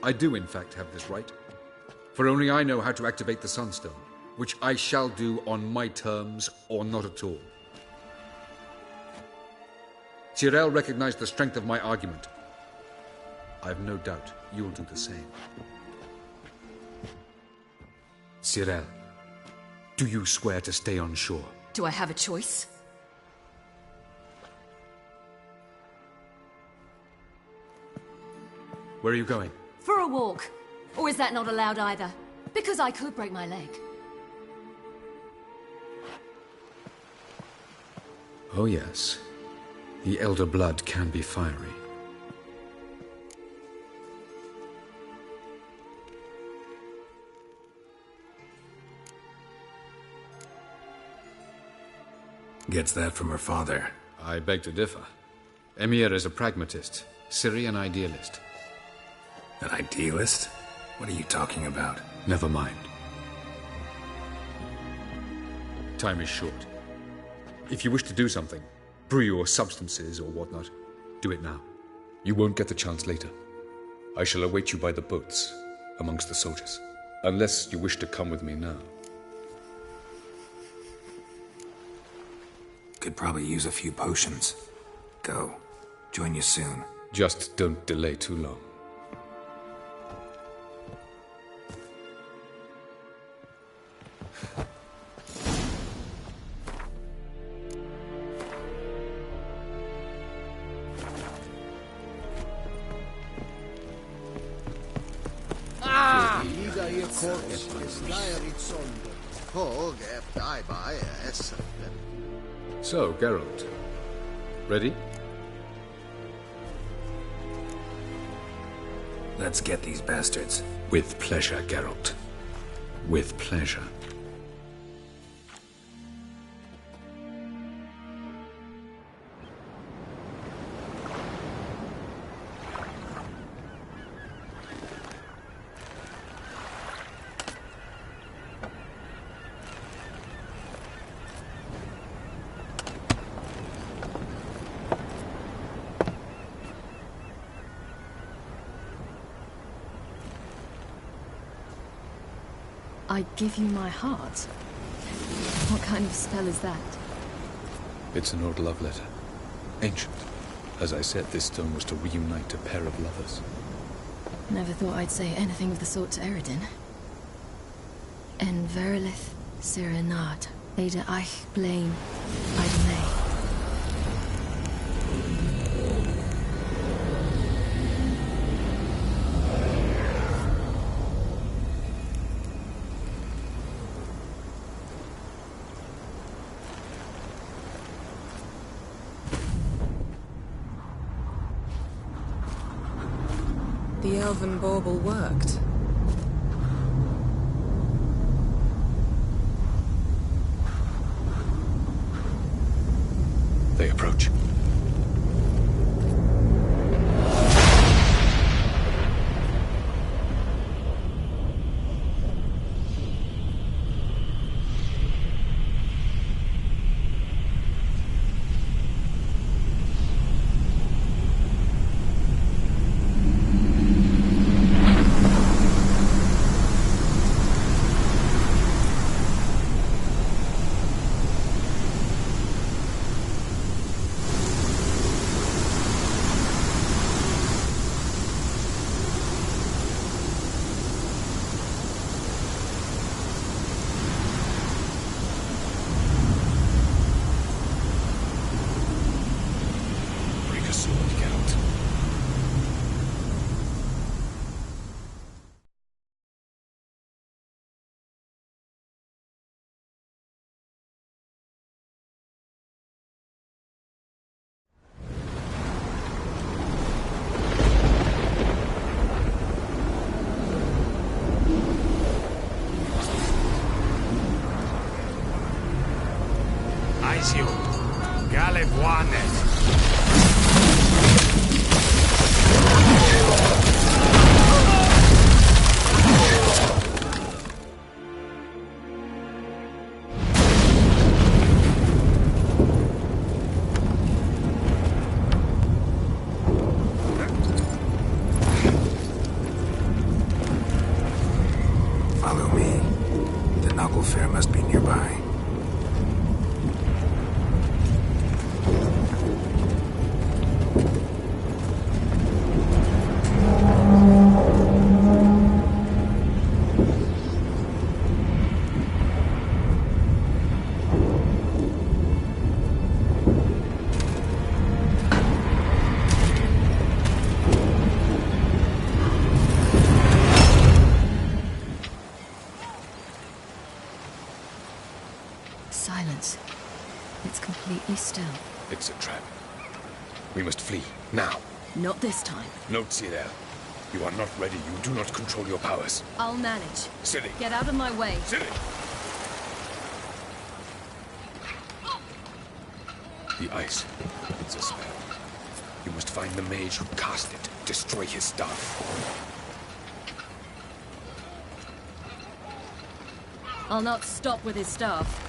I do, in fact, have this right. For only I know how to activate the Sunstone, which I shall do on my terms or not at all. Jirel recognized the strength of my argument. I have no doubt you'll do the same. Cyril, do you swear to stay on shore? Do I have a choice? Where are you going? For a walk. Or is that not allowed either? Because I could break my leg. Oh yes. The Elder Blood can be fiery. Gets that from her father. I beg to differ. Emir is a pragmatist, Ciri an idealist. An idealist? What are you talking about? Never mind. Time is short. If you wish to do something, brew your substances or whatnot, do it now. You won't get the chance later. I shall await you by the boats, amongst the soldiers. Unless you wish to come with me now. Could probably use a few potions. Go. Join you soon. Just don't delay too long. So, Geralt. Ready? Let's get these bastards. With pleasure, Geralt. With pleasure. I give you my heart? What kind of spell is that? It's an old love letter. Ancient. As I said, this stone was to reunite a pair of lovers. Never thought I'd say anything of the sort to Eredin. En verilith serenad, Ada eich blaen, Idemay. The elven bauble worked. They approach. Aisiu, Galevuanet. Follow me. The Naglfar must be nearby. Silence. It's completely still. It's a trap. We must flee, now. Not this time. No, Cyril. You are not ready. You do not control your powers. I'll manage. Ciri! Get out of my way. Ciri! The ice. It's a spell. You must find the mage who cast it. Destroy his staff. I'll not stop with his staff.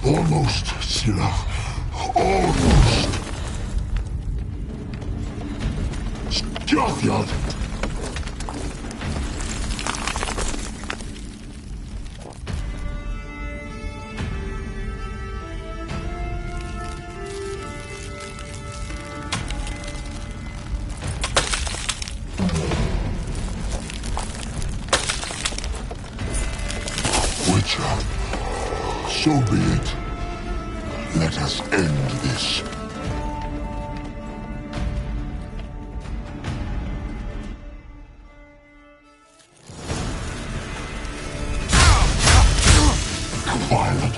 Almost, Scylla. Almost. Scathjad! Witcher, so be it. Let us end this. Violent.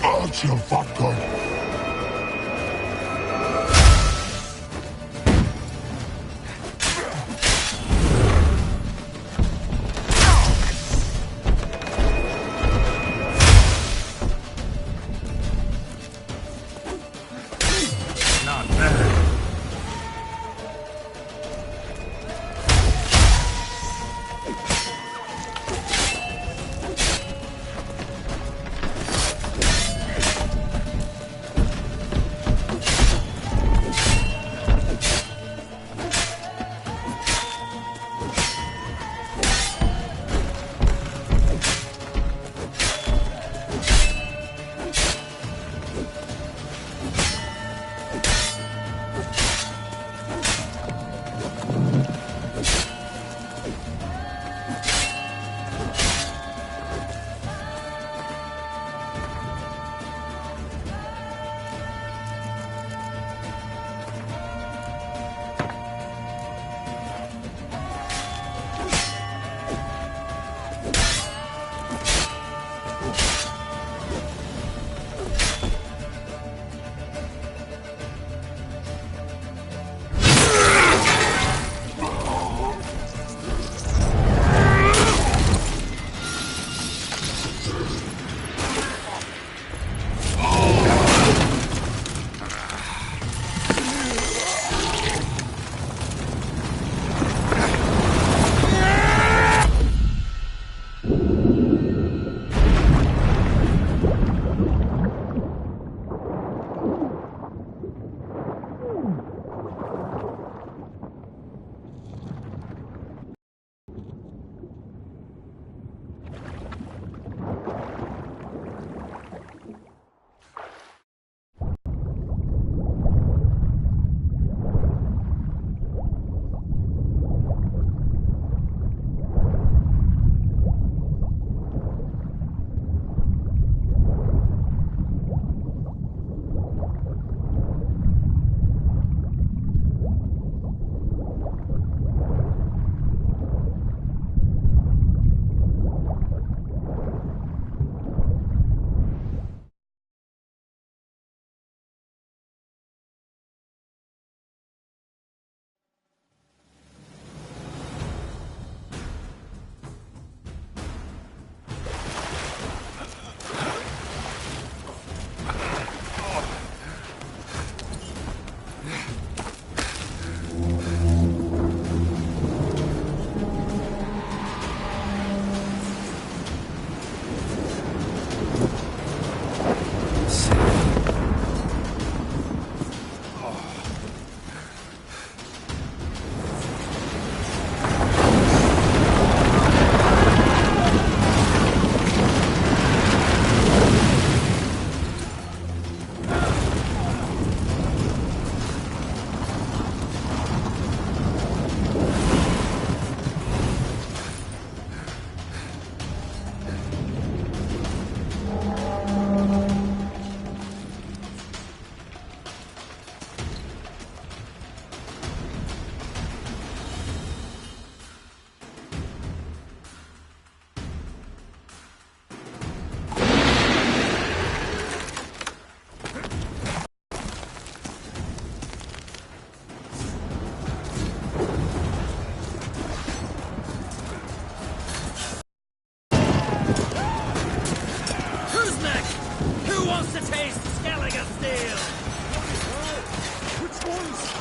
Archer Vodka. Not bad. steel! Which ones?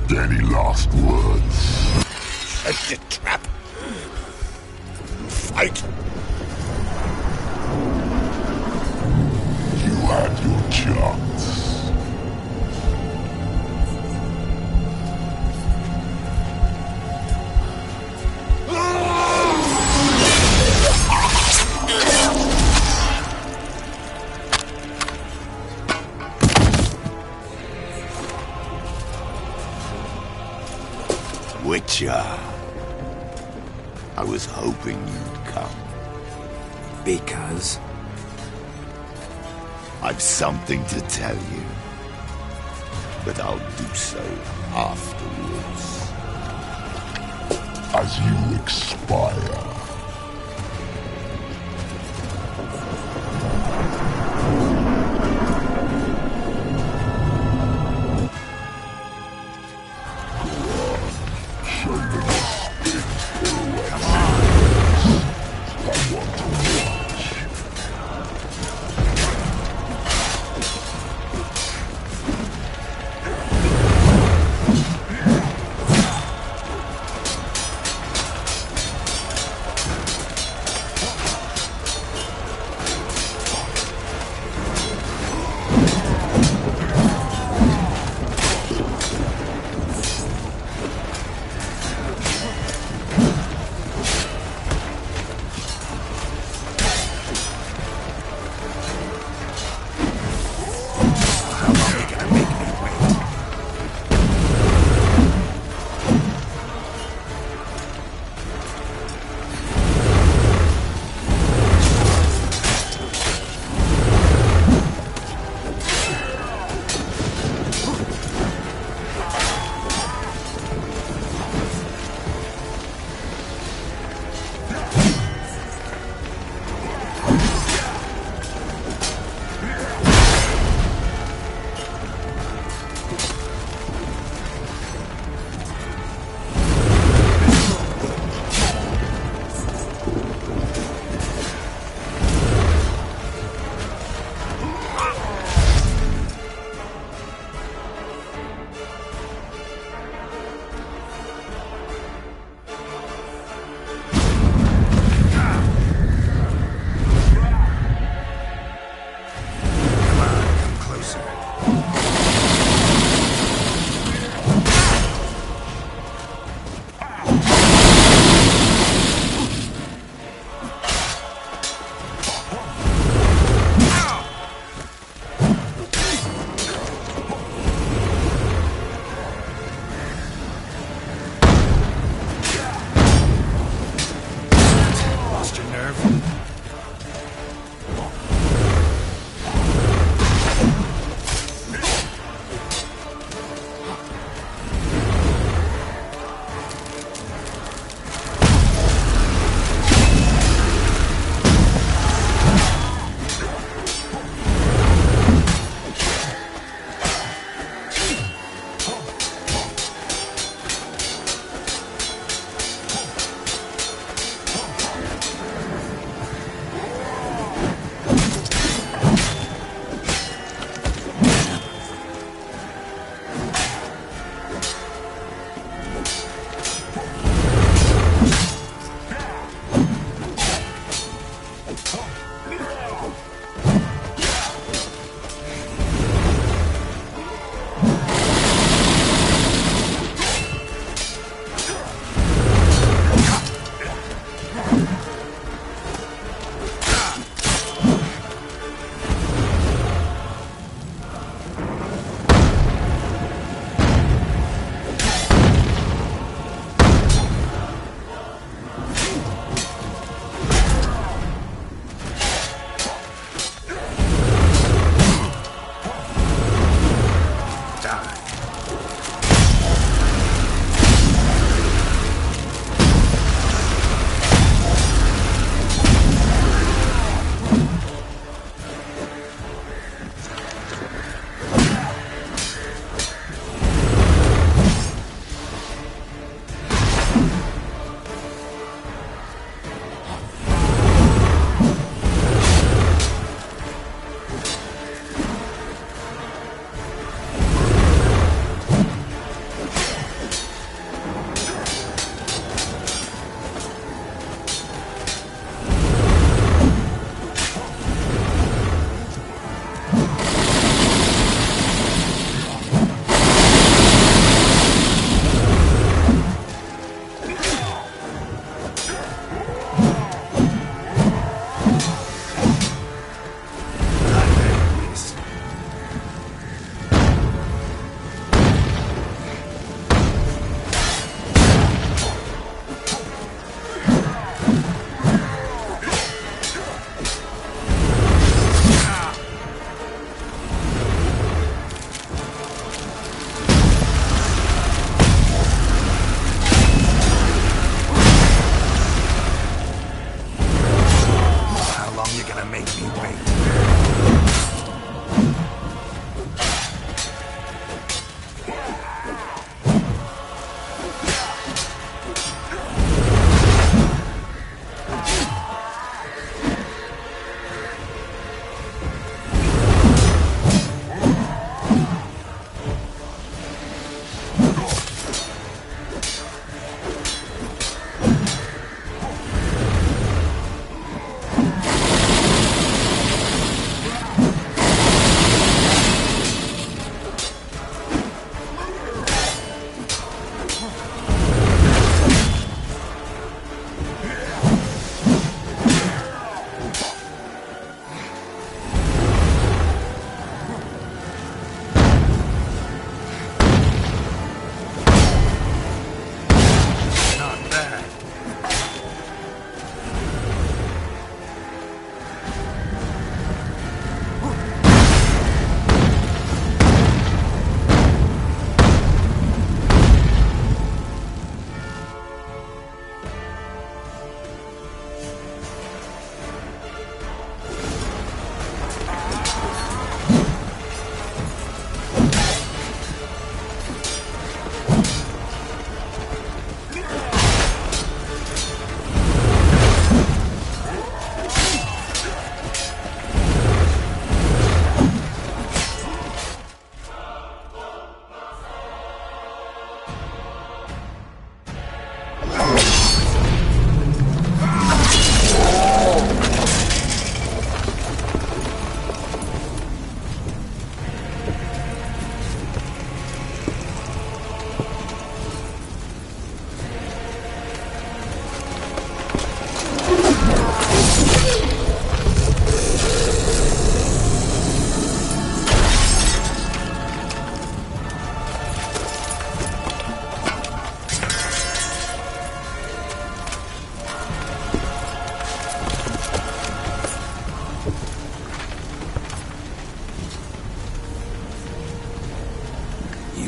Any last words? Set the trap. Fight. You had your chance. Witcher. I was hoping you'd come. Because? I've something to tell you. But I'll do so afterwards. As you expire.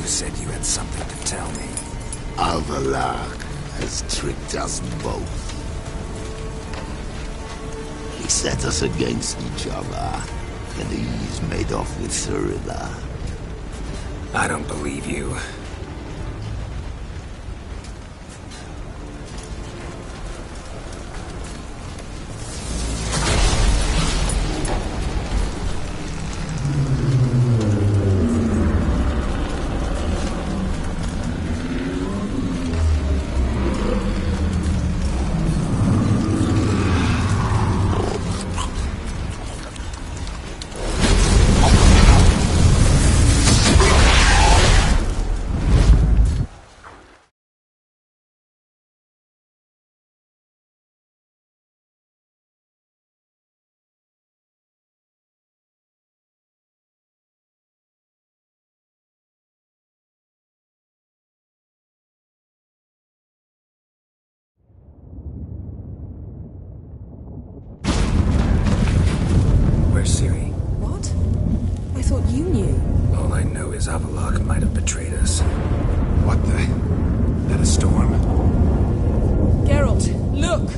said you had something to tell me. Avallac'h has tricked us both. He set us against each other, and he's made off with Cirilla. I don't believe you. Where's Ciri? What? I thought you knew. All I know is Avallac'h might have betrayed us. What the? That a storm? Geralt, look!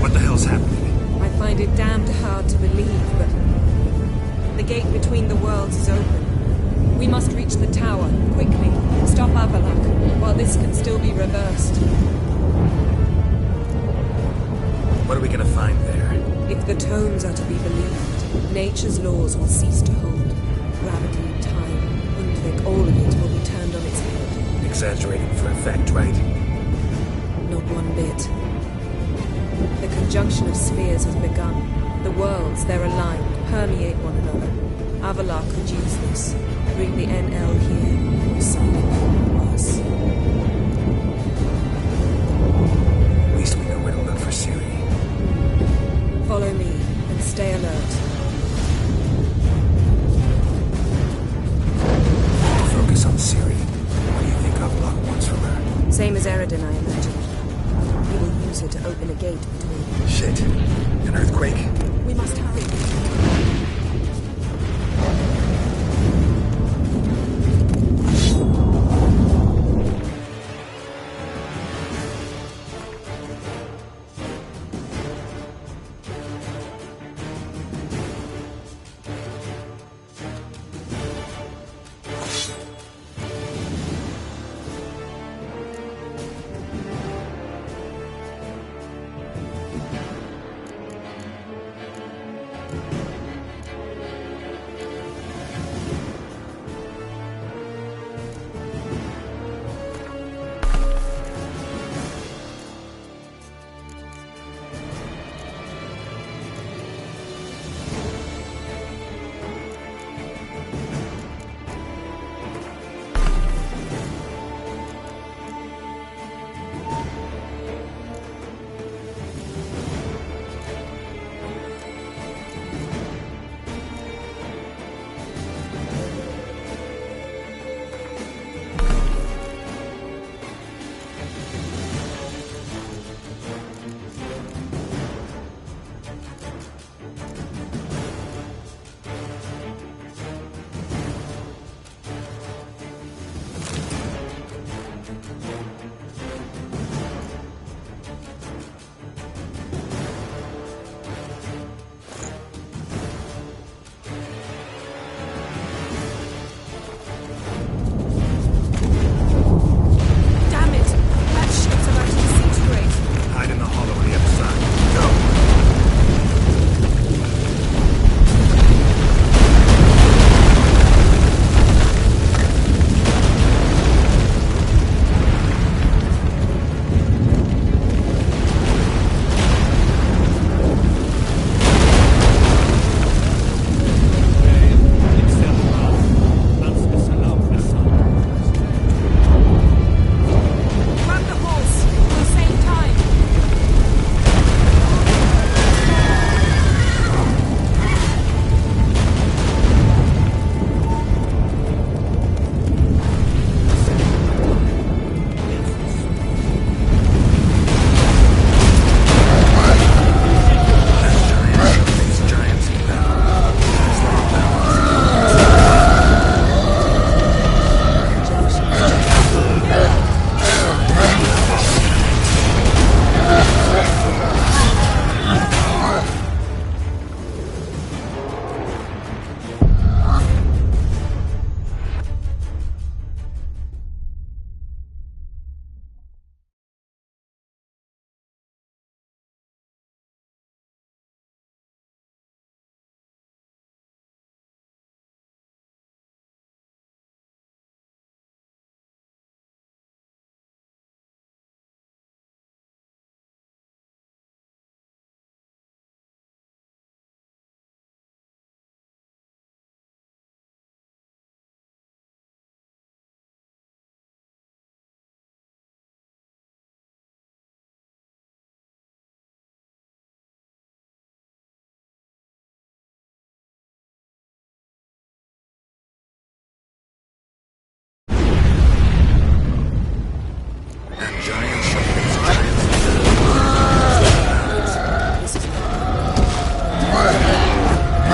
What the hell's happening? I find it damned hard to believe, but the gate between the worlds is open. We must reach the tower, quickly. Stop Avallac'h, while this can still be reversed. What are we gonna find there? If the tomes are to be believed, nature's laws will cease to hold. Gravity, time, Undvik, all of it will be turned on its head. Exaggerating for effect, right? Not one bit. The conjunction of spheres has begun. The worlds, they're aligned, permeate one another. Avallac'h could use this. Bring the NL here, or something worse. At least we know where to look for Ciri. Follow me, and stay alert. Focus on Ciri. What do you think Avallac'h wants from her? Same as Eredin, I imagine. We will use it to open a gate between. Shit. An earthquake? We must hurry.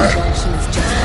junction's just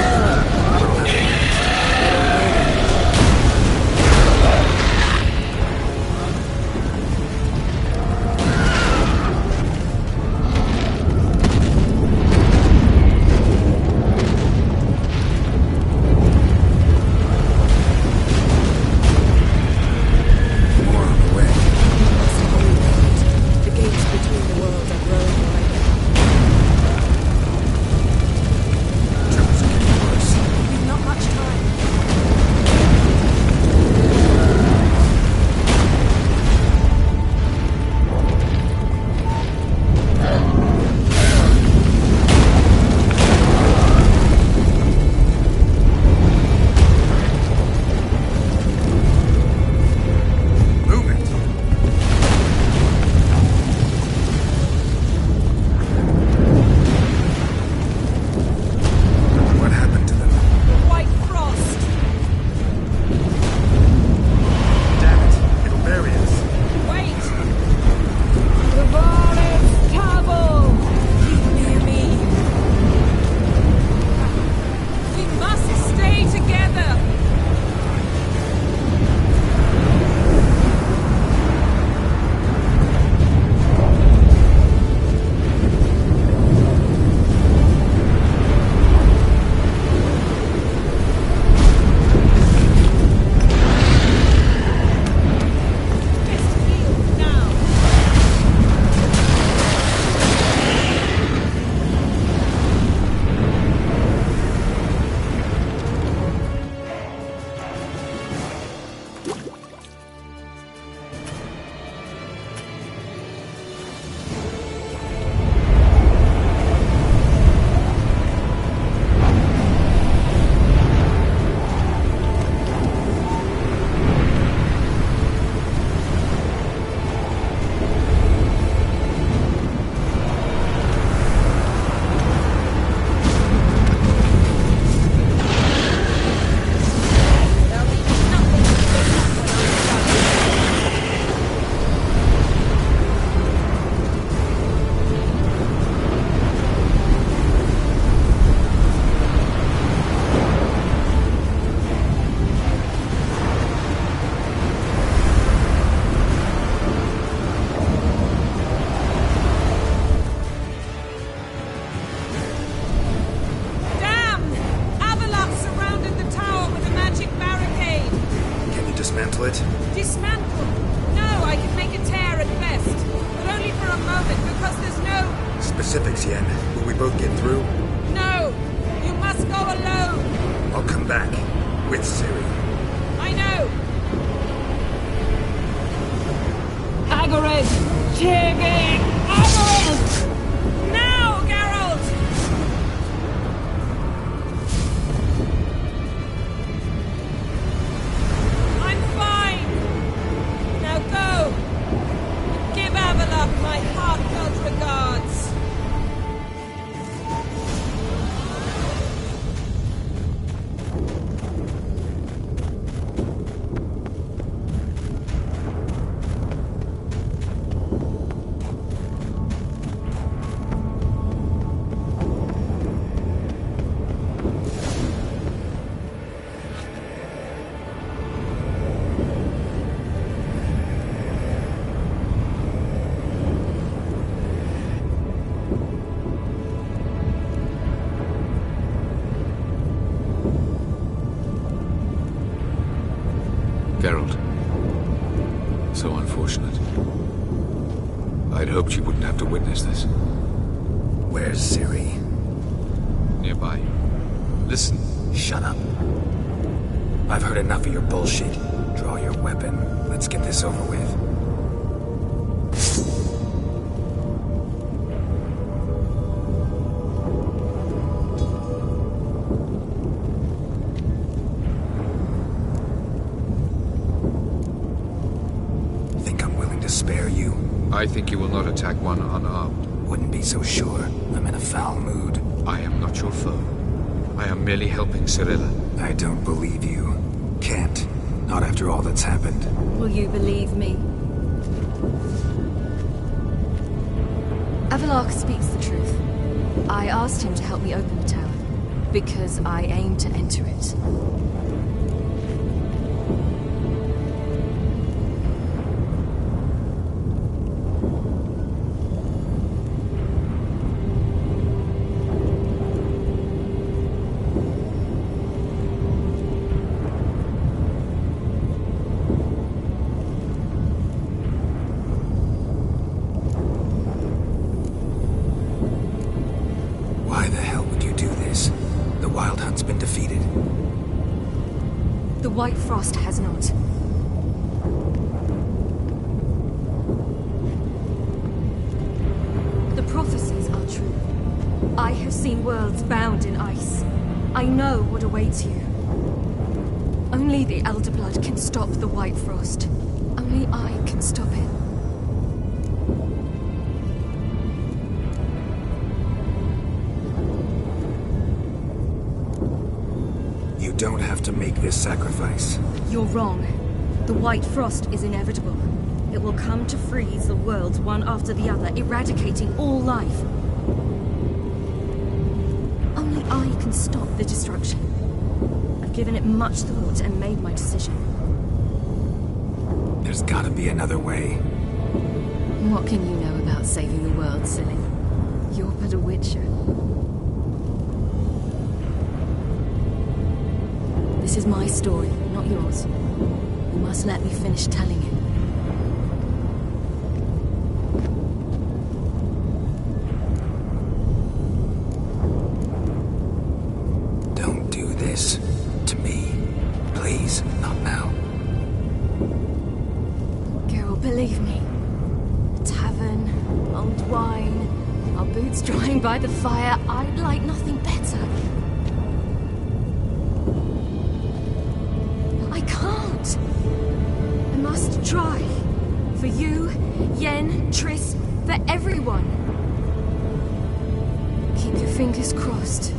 Dismantle? No, I can make a tear at best. But only for a moment, because there's no... Specifics, Yen. Will we both get through? No! You must go alone! I'll come back. With Ciri. I know! Agares! Tirgate! Agares! Now, Geralt! I'm fine! Now go! Give Avallac'h my heartfelt regards! Geralt. So unfortunate. I'd hoped you wouldn't have to witness this. Where's Ciri? Nearby. Listen. Shut up. I've heard enough of your bullshit. Draw your weapon. Let's get this over with. Spare you? I think you will not attack one unarmed. Wouldn't be so sure. I'm in a foul mood. I am not your foe. I am merely helping Cirilla. I don't believe you. Can't. Not after all that's happened. Will you believe me? Avallac'h speaks the truth. I asked him to help me open the tower. Because I aim to enter it. Why the hell would you do this? The Wild Hunt's been defeated. The White Frost has not. The prophecies are true. I have seen worlds bound in ice. I know what awaits you. Only the Elder Blood can stop the White Frost. Only I can stop it. You don't have to make this sacrifice. You're wrong. The White Frost is inevitable. It will come to freeze the worlds one after the other, eradicating all life. Only I can stop the destruction. I've given it much thought and made my decision. There's gotta be another way. What can you know about saving the world, silly? You're but a witcher. This is my story, not yours. You must let me finish telling it. Don't do this to me. Please, not now. Girl, believe me. A tavern, old wine, our boots drying by the fire. I'd like nothing better. I can't. I must try. For you, Yen, Triss, for everyone. Keep your fingers crossed.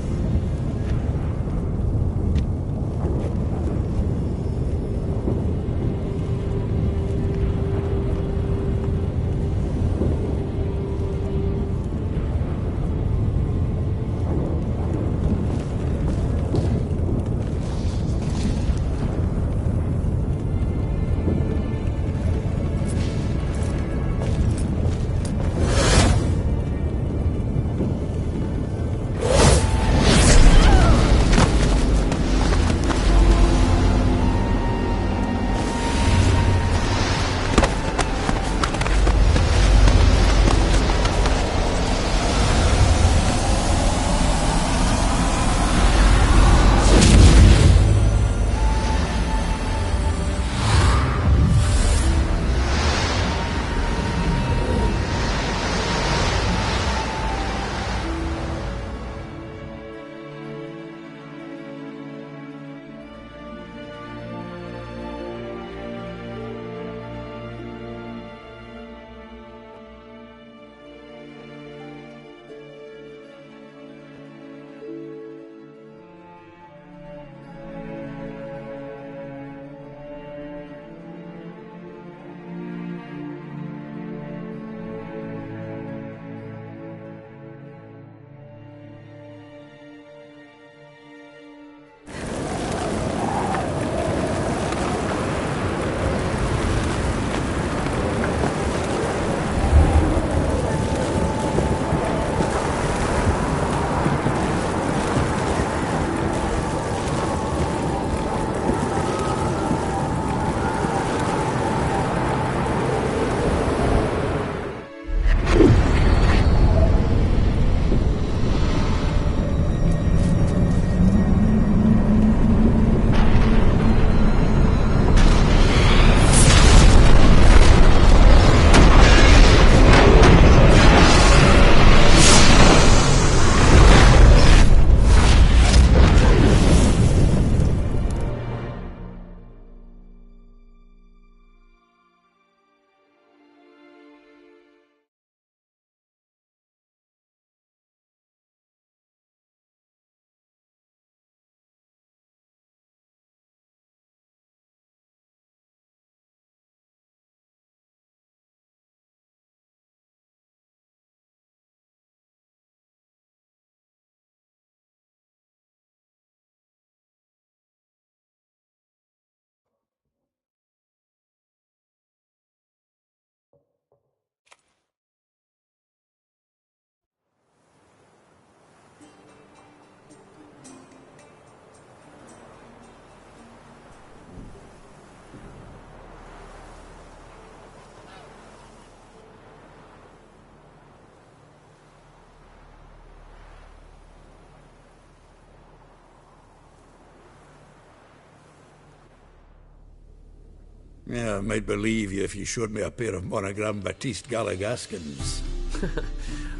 Yeah, I might believe you if you showed me a pair of Monogram Batiste Galligaskins.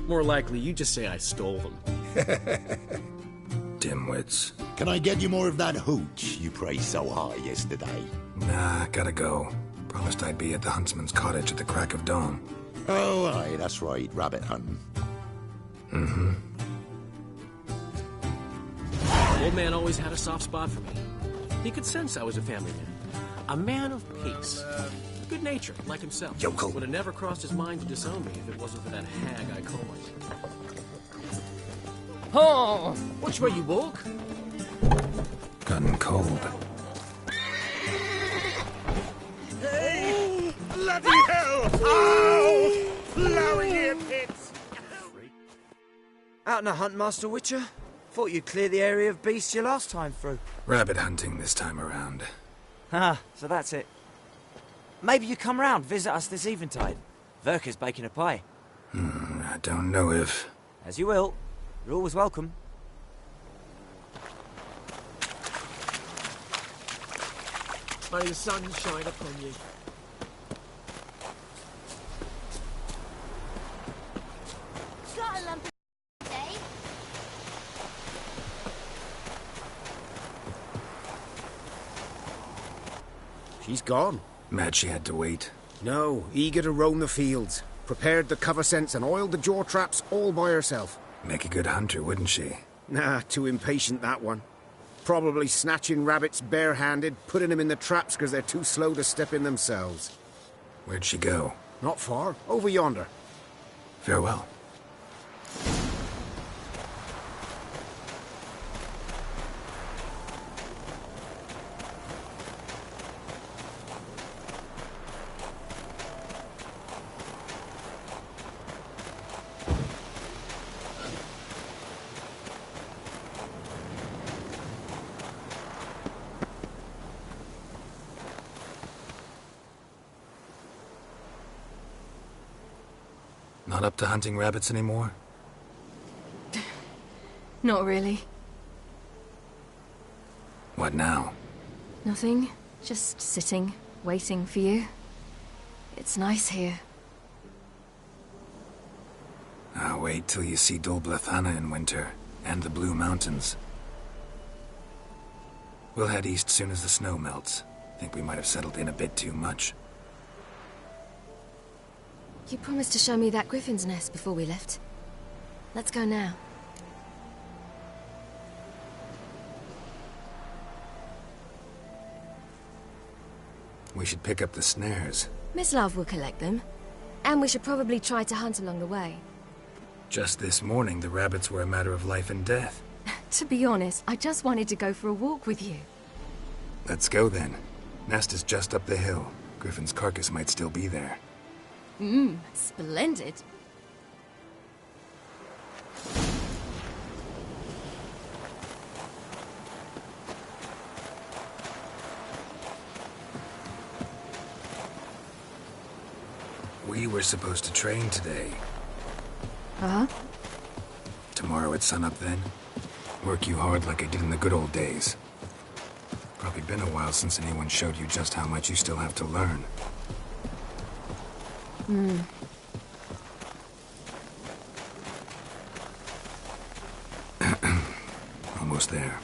More likely, you just say I stole them. Dimwits. Can I get you more of that hooch you praised so high yesterday? Nah, gotta go. Promised I'd be at the huntsman's cottage at the crack of dawn. Oh, aye, that's right, rabbit hunting. Mm-hmm. Old man always had a soft spot for me. He could sense I was a family man. A man of peace. Good nature, like himself. Yokel. Would have never crossed his mind to disown me if it wasn't for that hag I call it. Oh, which way you walk? Gotten cold. Hey! Bloody hell! Ow! Flowing ear pits! Out on a hunt, Master Witcher? Thought you'd clear the area of beasts your last time through. Rabbit hunting this time around. Ah, so that's it. Maybe you come round, visit us this eventide. Verka's baking a pie. I don't know if... As you will. You're always welcome. May the sun shine upon you. Got a lump of day. She's gone. Mad she had to wait. No, eager to roam the fields. Prepared the cover scents and oiled the jaw traps all by herself. Make a good hunter, wouldn't she? Nah, too impatient, that one. Probably snatching rabbits barehanded, putting them in the traps because they're too slow to step in themselves. Where'd she go? Not far. Over yonder. Farewell. Not up to hunting rabbits anymore? Not really. What now? Nothing. Just sitting, waiting for you. It's nice here. I'll wait till you see Dol Blathanna in winter, and the Blue Mountains. We'll head east soon as the snow melts. Think we might have settled in a bit too much. You promised to show me that griffin's nest before we left. Let's go now. We should pick up the snares. Miss Love will collect them. And we should probably try to hunt along the way. Just this morning, the rabbits were a matter of life and death. To be honest, I just wanted to go for a walk with you. Let's go then. Nest is just up the hill. Griffin's carcass might still be there. Splendid. We were supposed to train today. Uh-huh. Tomorrow at sunup then? Work you hard like I did in the good old days. Probably been a while since anyone showed you just how much you still have to learn. Almost there.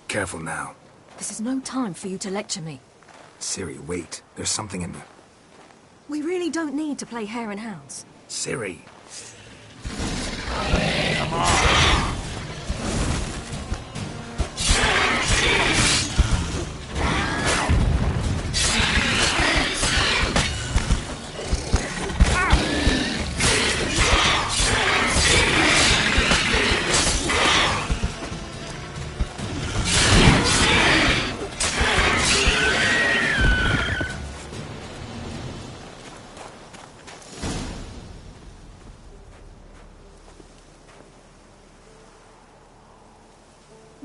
Careful now. This is no time for you to lecture me. Ciri, wait. There's something in there. We really don't need to play hare and hounds. Ciri. Come on!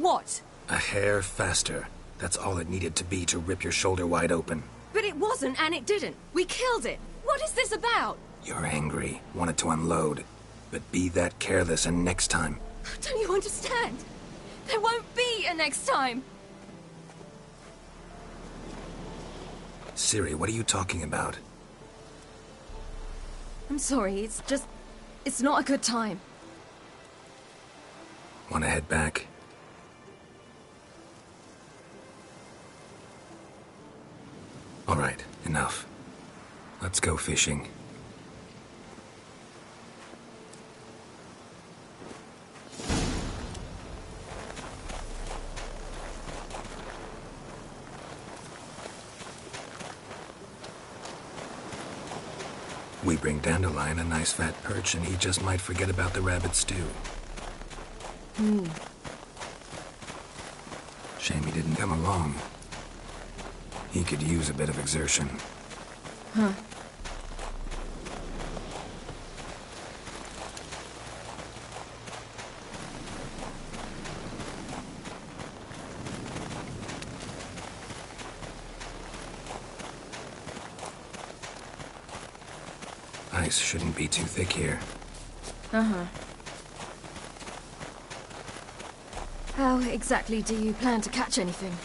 What? A hair faster. That's all it needed to be to rip your shoulder wide open. But it wasn't, and it didn't. We killed it. What is this about? You're angry, wanted to unload. But be that careless and next time. Don't you understand? There won't be a next time. Ciri, what are you talking about? I'm sorry, it's not a good time. Want to head back? All right, enough. Let's go fishing. We bring Dandelion a nice fat perch, and he just might forget about the rabbit stew. Shame he didn't come along. He could use a bit of exertion. Huh. Ice shouldn't be too thick here. Uh-huh. How exactly do you plan to catch anything?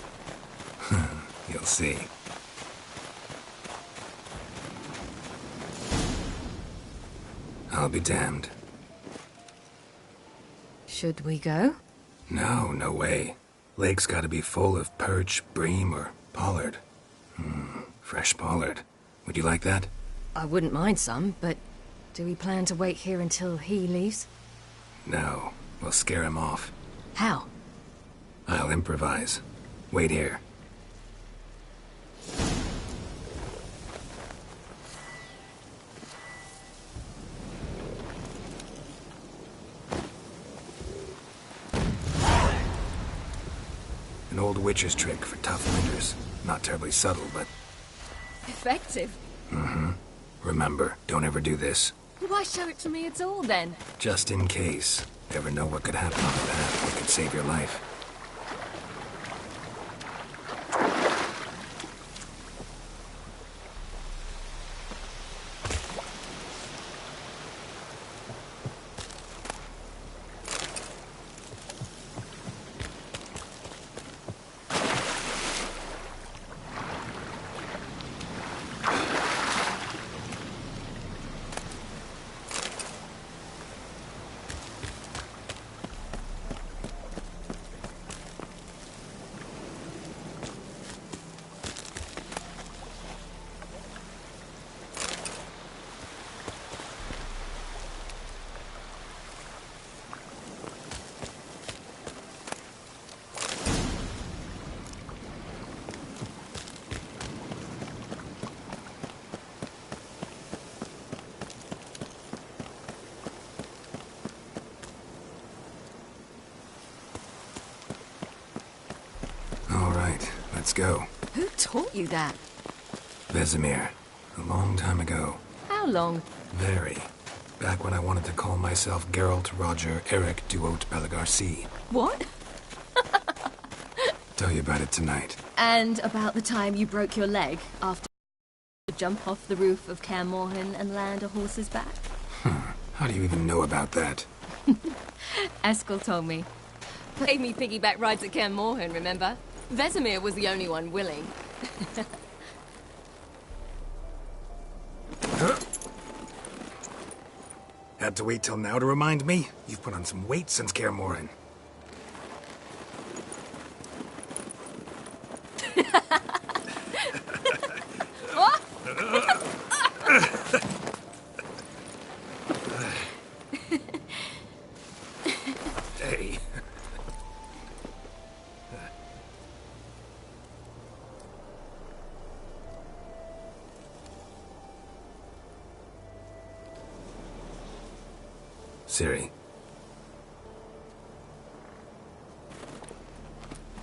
You'll see. I'll be damned. Should we go? No, no way. Lake's gotta be full of perch, bream, or pollard. Fresh pollard. Would you like that? I wouldn't mind some, but do we plan to wait here until he leaves? No, we'll scare him off. How? I'll improvise. Wait here. An old witch's trick for tough winters. Not terribly subtle, but... Effective. Remember, don't ever do this. Why show it to me at all, then? Just in case. Never know what could happen on the path that could save your life. Let's go. Who taught you that? Vesemir. A long time ago. How long? Very. Back when I wanted to call myself Geralt Roger Eric Duot Bellegarcie. What? Tell you about it tonight. And about the time you broke your leg after you jump off the roof of Kaer Morhen and land a horse's back? How do you even know about that? Eskel told me. Paid me piggyback rides at Kaer Morhen, remember? Vesemir was the only one willing. Had to wait till now to remind me? You've put on some weight since Kaer Morhen. Hey. Ciri.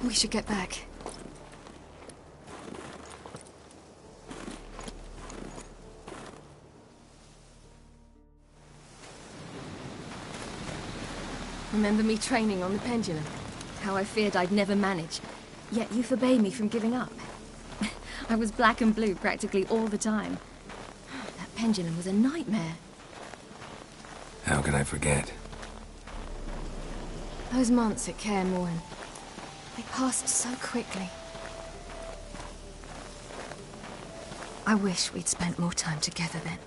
We should get back. Remember me training on the pendulum? how I feared I'd never manage. Yet you forbade me from giving up. I was black and blue practically all the time. That pendulum was a nightmare. How can I forget? Those months at Kaer Morhen, they passed so quickly. I wish we'd spent more time together then.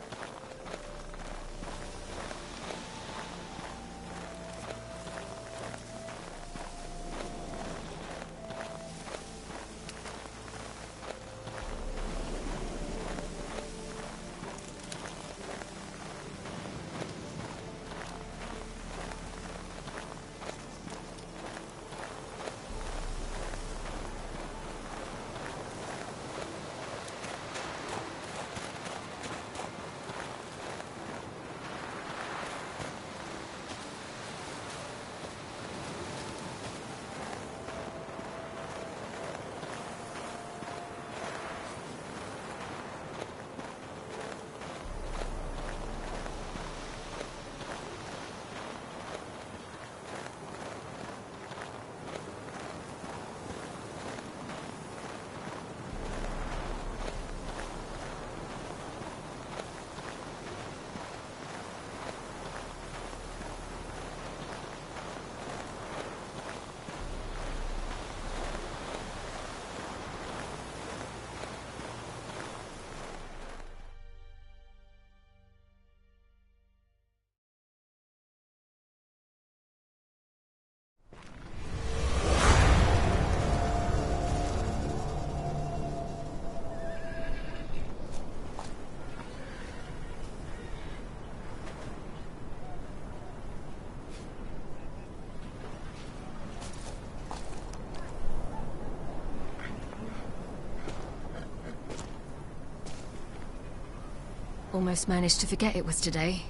Almost managed to forget it was today.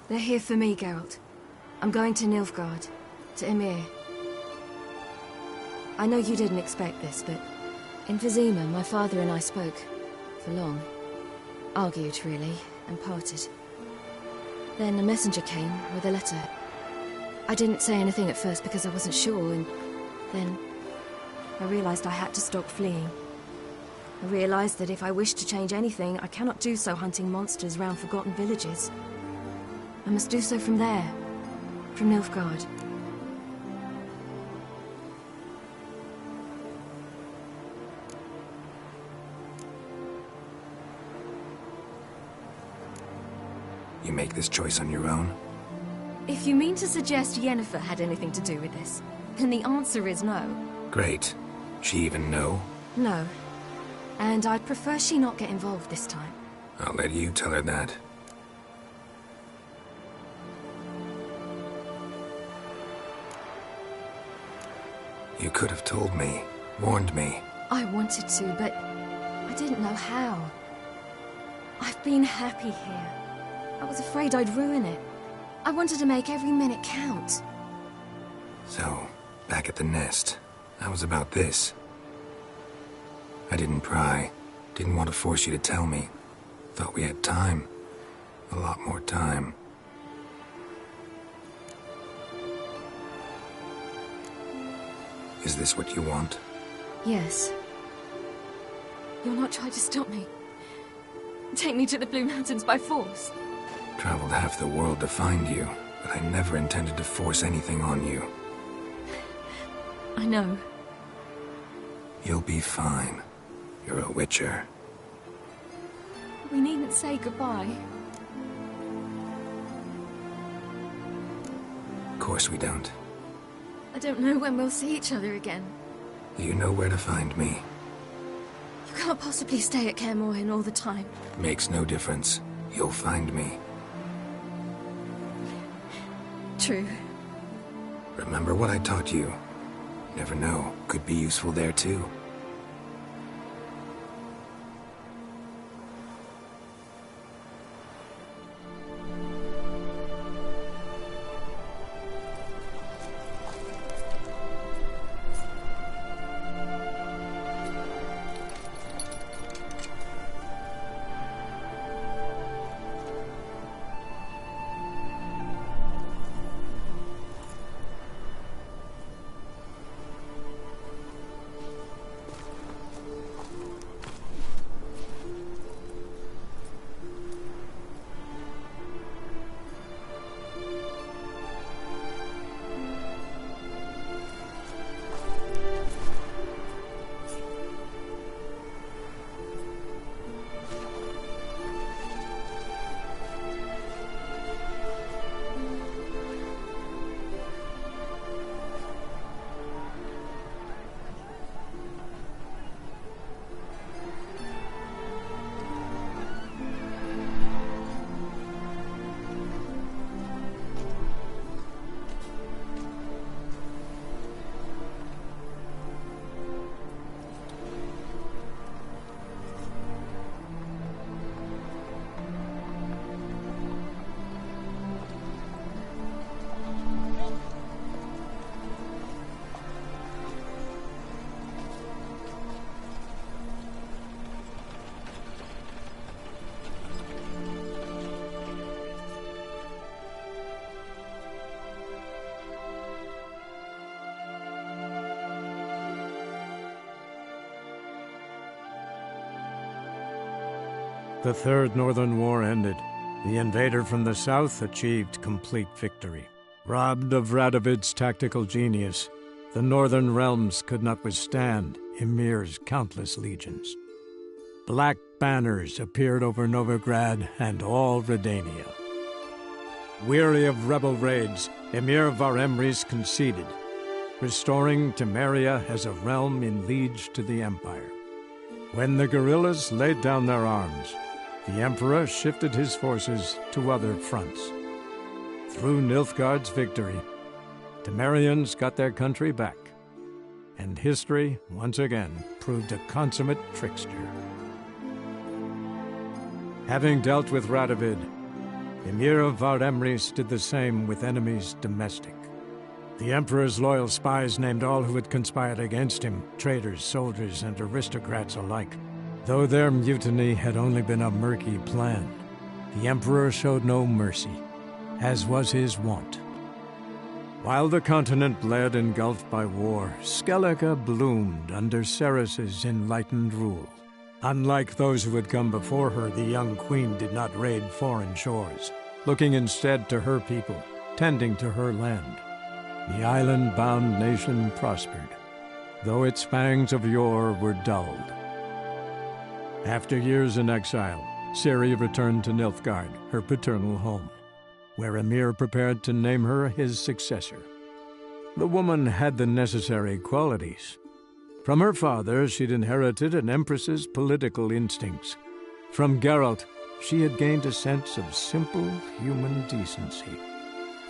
They're here for me, Geralt. I'm going to Nilfgaard, to Ymir. I know you didn't expect this, but in Vizima, my father and I spoke. For long. Argued, really, and parted. Then a messenger came with a letter. I didn't say anything at first because I wasn't sure, and then I realized I had to stop fleeing. I realized that if I wish to change anything, I cannot do so hunting monsters round forgotten villages. I must do so from there, from Nilfgaard. You make this choice on your own? If you mean to suggest Yennefer had anything to do with this, then the answer is no. Great. She even know? No. And I'd prefer she not get involved this time. I'll let you tell her that. You could have told me, warned me. I wanted to, but I didn't know how. I've been happy here. I was afraid I'd ruin it. I wanted to make every minute count. So, back at the nest, how was about this? I didn't pry. Didn't want to force you to tell me. Thought we had time. A lot more time. Is this what you want? Yes. You'll not try to stop me. Take me to the Blue Mountains by force. Traveled half the world to find you, but I never intended to force anything on you. I know. You'll be fine. You're a Witcher. We needn't say goodbye. Of course we don't. I don't know when we'll see each other again. You know where to find me. You can't possibly stay at Kaer Morhen all the time. Makes no difference. You'll find me. True. Remember what I taught you. Never know. Could be useful there too. The Third Northern War ended. The invader from the south achieved complete victory. Robbed of Radovid's tactical genius, the northern realms could not withstand Ymir's countless legions. Black banners appeared over Novigrad and all Redania. Weary of rebel raids, Ymir Varemris conceded, restoring Temeria as a realm in liege to the Empire. When the guerrillas laid down their arms, the Emperor shifted his forces to other fronts. Through Nilfgaard's victory, Temerians got their country back, and history once again proved a consummate trickster. Having dealt with Radovid, Ymir of Varemris did the same with enemies domestic. The Emperor's loyal spies named all who had conspired against him, traitors, soldiers, and aristocrats alike. Though their mutiny had only been a murky plan, the Emperor showed no mercy, as was his wont. While the continent bled engulfed by war, Skellige bloomed under Ceres's enlightened rule. Unlike those who had come before her, the young queen did not raid foreign shores, looking instead to her people, tending to her land. The island-bound nation prospered, though its fangs of yore were dulled. After years in exile, Ciri returned to Nilfgaard, her paternal home, where Ymir prepared to name her his successor. The woman had the necessary qualities. From her father, she'd inherited an empress's political instincts. From Geralt, she had gained a sense of simple human decency.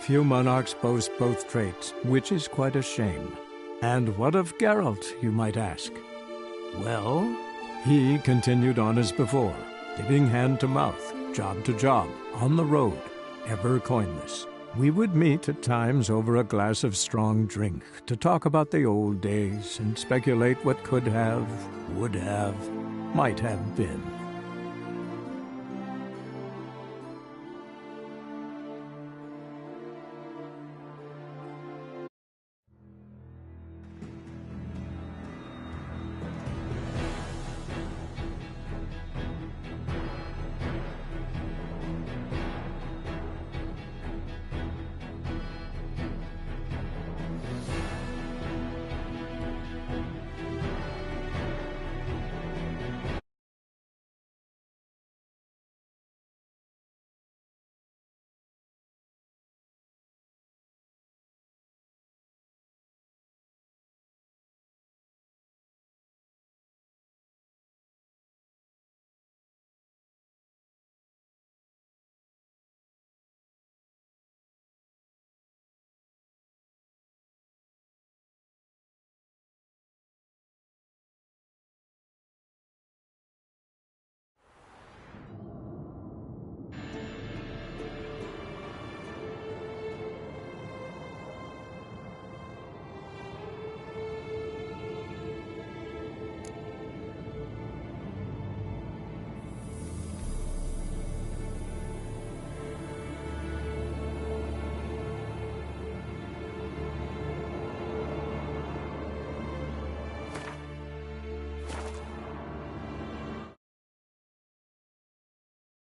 Few monarchs boast both traits, which is quite a shame. And what of Geralt, you might ask? Well, he continued on as before, living hand to mouth, job to job, on the road, ever coinless. We would meet at times over a glass of strong drink to talk about the old days and speculate what could have, would have, might have been.